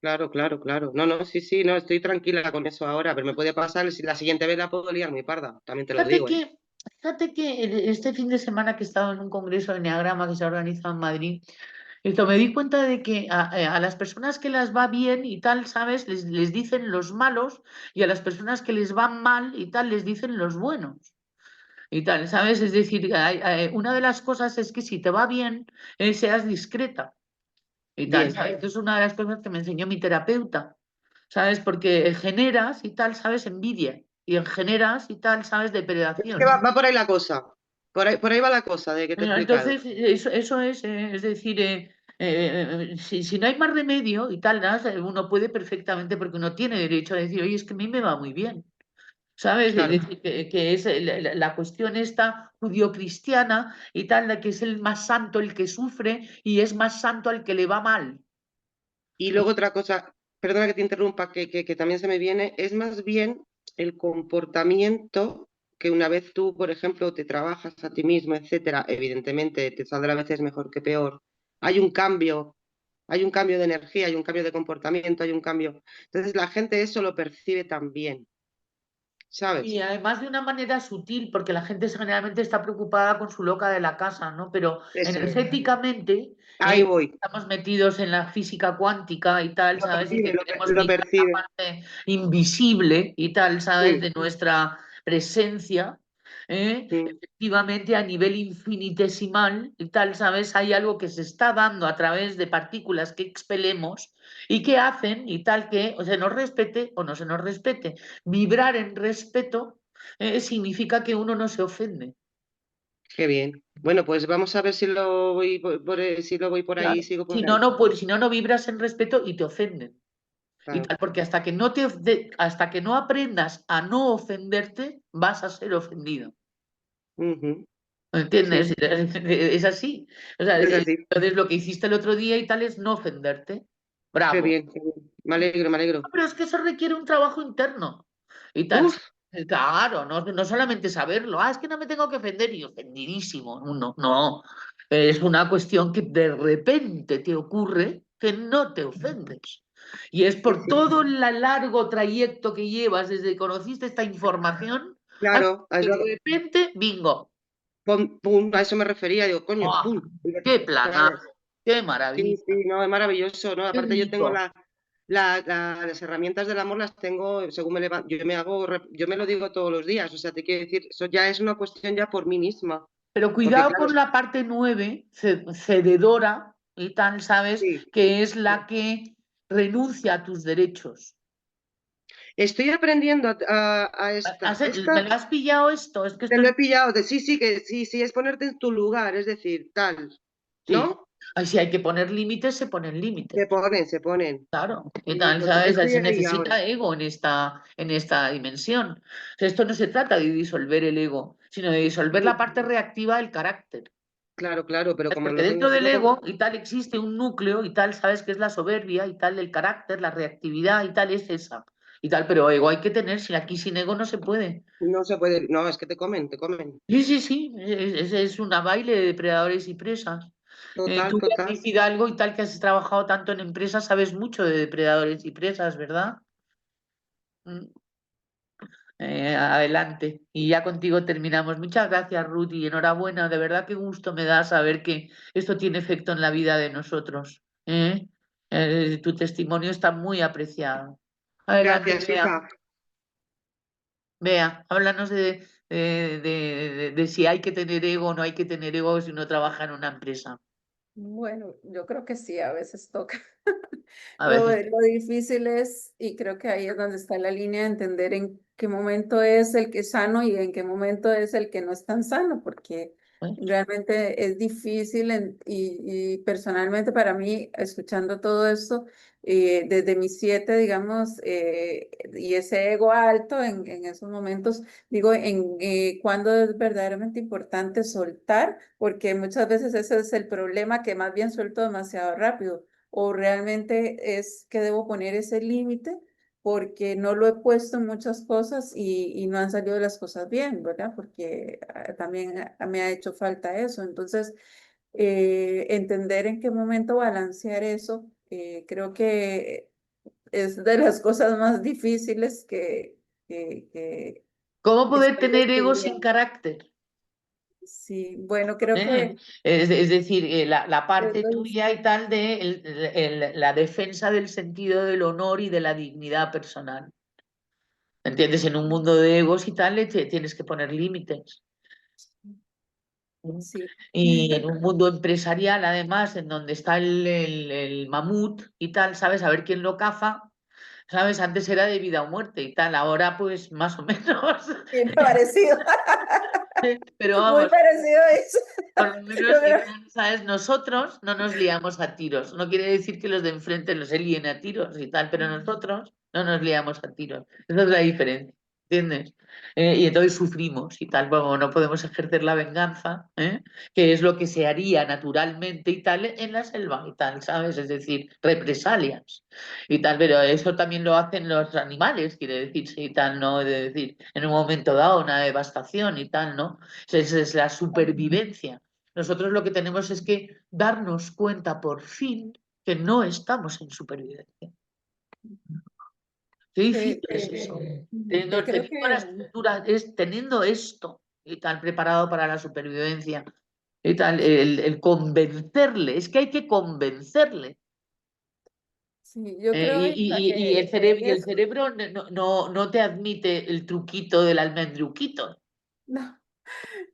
Claro, claro, claro. No, no, sí, sí, no, estoy tranquila con eso ahora, pero me puede pasar, si la siguiente vez la puedo liar muy parda, también te lo Fíjate digo, ¿eh? que, fíjate que este fin de semana que he estado en un congreso de Enneagrama que se ha organizado en Madrid, esto me di cuenta de que a las personas que les va bien y tal, ¿sabes? Les dicen los malos y a las personas que les van mal y tal les dicen los buenos y tal, ¿sabes? Es decir, una de las cosas es que si te va bien, seas discreta y tal, Bien. ¿sabes? Esto es una de las cosas que me enseñó mi terapeuta, ¿sabes? Porque generas y tal, ¿sabes? Envidia y generas y tal, ¿sabes? Es que Depredación. va por ahí la cosa. Por ahí va la cosa de que te he explicado. Entonces, eso es decir, si no hay más remedio y tal, ¿no? Uno puede perfectamente, porque uno tiene derecho a decir, oye, es que a mí me va muy bien, ¿sabes? Es Claro. decir, que es la cuestión esta judio-cristiana y tal, de que es el más santo el que sufre y es más santo al que le va mal. Y luego otra cosa, perdona que te interrumpa, que también se me viene, es más bien el comportamiento que una vez tú, por ejemplo, te trabajas a ti mismo, etcétera, evidentemente te saldrá a veces mejor que peor. Hay un cambio de energía, hay un cambio de comportamiento, hay un cambio. Entonces la gente eso lo percibe también, Y ¿sabes? además de una manera sutil, porque la gente generalmente está preocupada con su loca de la casa, ¿no? Pero Eso es. energéticamente Ahí voy. estamos metidos en la física cuántica y tal, Lo ¿sabes? Y que percibe, queremos lo mirar la percibe. parte invisible y tal, ¿sabes? Mm, De nuestra presencia. mm. Efectivamente, a nivel infinitesimal y tal, ¿sabes? Hay algo que se está dando a través de partículas que expelemos y que hacen y tal que o se nos respete o no se nos respete. Vibrar en respeto significa que uno no se ofende. Qué bien. Bueno, pues vamos a ver si lo voy si lo voy por ahí, Claro. sigo Si por no, ahí. si no, no vibras en respeto y te ofenden. Y Claro. tal, porque hasta que no aprendas a no ofenderte, vas a ser ofendido. Ujú. Sí, ¿Entiendes? Es así. O sea, es así. entonces lo que hiciste el otro día y tal es no ofenderte. Qué Bravo. bien, qué bien. Me alegro, me alegro. Pero es que eso requiere un trabajo interno y tal. Uf, Claro, no solamente saberlo, es que no me tengo que ofender y ofendidísimo. No, no. Es una cuestión que de repente te ocurre que no te ofendes. Y es sí, por sí. todo el largo trayecto que llevas desde que conociste esta información hasta Claro, que de repente, bingo. pum, a eso me refería, digo, coño, ¡Guau! pum. ¡Qué ¿Sabes? planazo! ¡Qué Sí, maravilla! sí, no, es maravilloso, ¿no? ¡Qué Aparte yo tengo rico! las herramientas del amor las tengo según me levanto, yo me lo digo todos los días, o sea, te quiero decir, eso ya es una cuestión ya por mí misma, Pero porque cuidado claro, con la parte 9 cededora y tal, ¿sabes? sí, Que es la que renuncia a tus derechos. estoy aprendiendo a ¿Me lo has pillado esto? Es que te esto lo es... he pillado, sí, sí, que sí, sí, es ponerte en tu lugar, es decir, tal, Sí. ¿no? Ay, si hay que poner límites, se ponen límites. Se ponen. Claro, ¿qué Sí, tal? pues ¿Sabes? estoy Se ahí ahora. necesita ego en esta dimensión. O sea, esto no se trata de disolver el ego, sino de disolver la parte reactiva del carácter. Claro, claro, pero como Porque lo tengo dentro del todo ego y tal existe un núcleo y tal, sabes que es la soberbia y tal, el carácter, la reactividad y tal, es esa. Y tal, pero ego hay que tener, si aquí sin ego no se puede. no se puede, no, es que te comen, te comen. Sí, sí, sí, es una baile de depredadores y presas. Total, Tú, total. Beatriz Hidalgo y tal, que has trabajado tanto en empresas, sabes mucho de depredadores y presas, ¿verdad? Mm. Adelante. Y ya contigo terminamos. Muchas gracias, Ruth, y enhorabuena. De verdad qué gusto me da saber que esto tiene efecto en la vida de nosotros. ¿Eh? Tu testimonio está muy apreciado. Adelante, Gracias, Bea. hija. Bea, háblanos de si hay que tener ego o no hay que tener ego si uno trabaja en una empresa. Bueno, yo creo que sí, a veces toca. A veces. Lo difícil es, y creo que ahí es donde está la línea de entender en qué momento es el que es sano y en qué momento es el que no es tan sano, porque Realmente es difícil y personalmente para mí, escuchando todo esto, desde mis 7, digamos, y ese ego alto en esos momentos, digo, cuando es verdaderamente importante soltar, porque muchas veces ese es el problema, que más bien suelto demasiado rápido, o realmente es que debo poner ese límite porque no lo he puesto en muchas cosas y no han salido las cosas bien, ¿verdad? Porque también me ha hecho falta eso. Entonces, entender en qué momento balancear eso, creo que es de las cosas más difíciles que ¿Cómo poder estoy tener ego sin descubriendo. carácter? Sí, bueno, creo ¿Eh? que Es decir, la es parte lo tuya y tal de la defensa del sentido del honor y de la dignidad personal. ¿Entiendes? En un mundo de egos y tal, tienes que poner límites. sí. Y en un mundo empresarial, además, en donde está el mamut y tal, ¿sabes? A ver quién lo caza, ¿sabes? Antes era de vida o muerte y tal, ahora pues más o menos. Bien parecido, Pero muy vamos, parecido a eso. por lo menos, Yo creo- ¿sabes? Nosotros no nos liamos a tiros. No quiere decir que los de enfrente los se líen a tiros y tal, pero nosotros no nos liamos a tiros. Esa es la diferencia, ¿entiendes? Y entonces sufrimos y tal. Bueno, no podemos ejercer la venganza, que es lo que se haría naturalmente y tal en la selva y tal, ¿sabes? Es decir, represalias y tal, pero eso también lo hacen los animales, quiere decirse y tal, ¿no? Es decir, en un momento dado, una devastación y tal, ¿no? Esa es la supervivencia. Nosotros lo que tenemos es que darnos cuenta por fin que no estamos en supervivencia. Qué difícil es eso. yo creo Teniendo la que estructura, teniendo esto y tal preparado para la supervivencia y tal, el convencerle, es que hay que convencerle. sí, yo creo, Isa, Y el que cerebro, en y el eso, cerebro no te admite el truquito del almendruquito. no,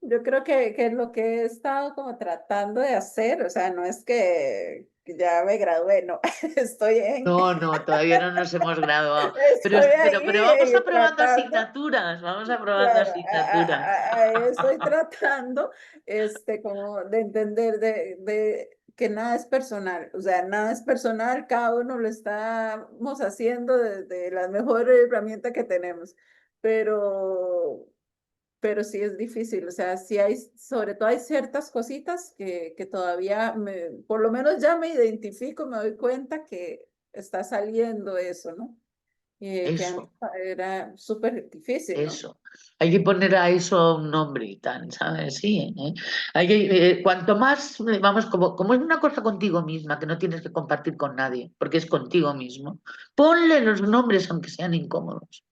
yo creo que es lo que he estado como tratando de hacer, o sea, no es que ya me gradué, no, estoy No, todavía no nos hemos graduado. Pero, estoy pero vamos ahí aprobando tratando, asignaturas, vamos aprobando claro, asignaturas. ahí estoy tratando, como de entender de que nada es personal, o sea, nada es personal, cada uno lo estamos haciendo desde la mejor herramienta que tenemos, pero pero sí es difícil, o sea, sí hay, sobre todo hay ciertas cositas que todavía por lo menos ya me identifico, me doy cuenta que está saliendo eso, ¿no? Que antes Eso, era súper difícil, ¿no? eso. Hay que poner a eso un nombre y tal, ¿sabes? Sí, ¿eh? Hay que, cuanto más, vamos, como es una cosa contigo misma, que no tienes que compartir con nadie, porque es contigo mismo, ponle los nombres aunque sean incómodos,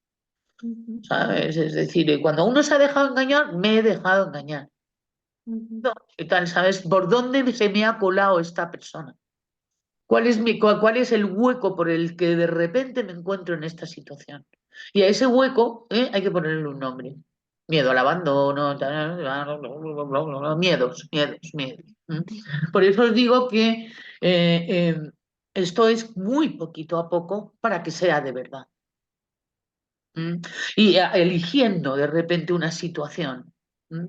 Ujú, ¿sabes? Es decir, cuando uno se ha dejado engañar, me he dejado engañar. ujú. No, y tal, ¿sabes? ¿Por dónde se me ha colado esta persona? ¿Cuál es el hueco por el que de repente me encuentro en esta situación? Y a ese hueco, hay que ponerle un nombre. Miedo al abandono, miedos. Por eso os digo que esto es muy poquito a poco para que sea de verdad. ¿Mm? Y eligiendo de repente una situación. ¿Mm?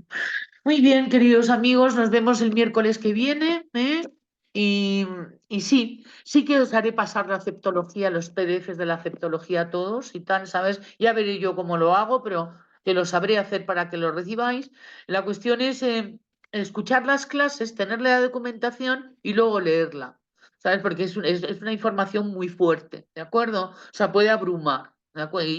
Muy bien, queridos amigos, nos vemos el miércoles que viene, ¿eh? Y, y sí que os haré pasar la aceptología, los PDFs de la aceptología a todos y tal, ¿sabes? Ya veré yo cómo lo hago, pero que lo sabré hacer para que lo recibáis. La cuestión es escuchar las clases, tenerle la documentación y luego leerla, ¿sabes? Porque es una información muy fuerte, ¿de acuerdo? O sea, puede abrumar. ¿De acuerdo?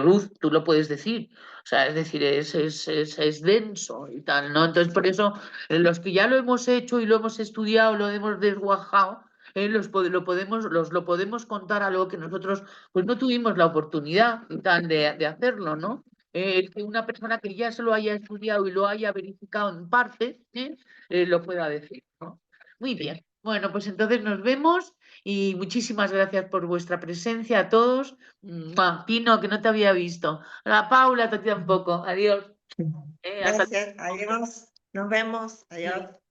Ruth, tú lo puedes decir. O sea, es decir, es denso y tal, ¿no? Entonces, por eso, los que ya lo hemos hecho y lo hemos estudiado, lo hemos desguajado, lo podemos contar a lo que nosotros pues no tuvimos la oportunidad y tal de hacerlo, ¿no? Que una persona que ya se lo haya estudiado y lo haya verificado en parte, lo pueda decir, ¿no? Muy bien. Bueno, pues entonces nos vemos y muchísimas gracias por vuestra presencia a todos. Pino, que no te había visto. A Paula, te tampoco. Adiós. Hasta Gracias, adiós, nos vemos, adiós.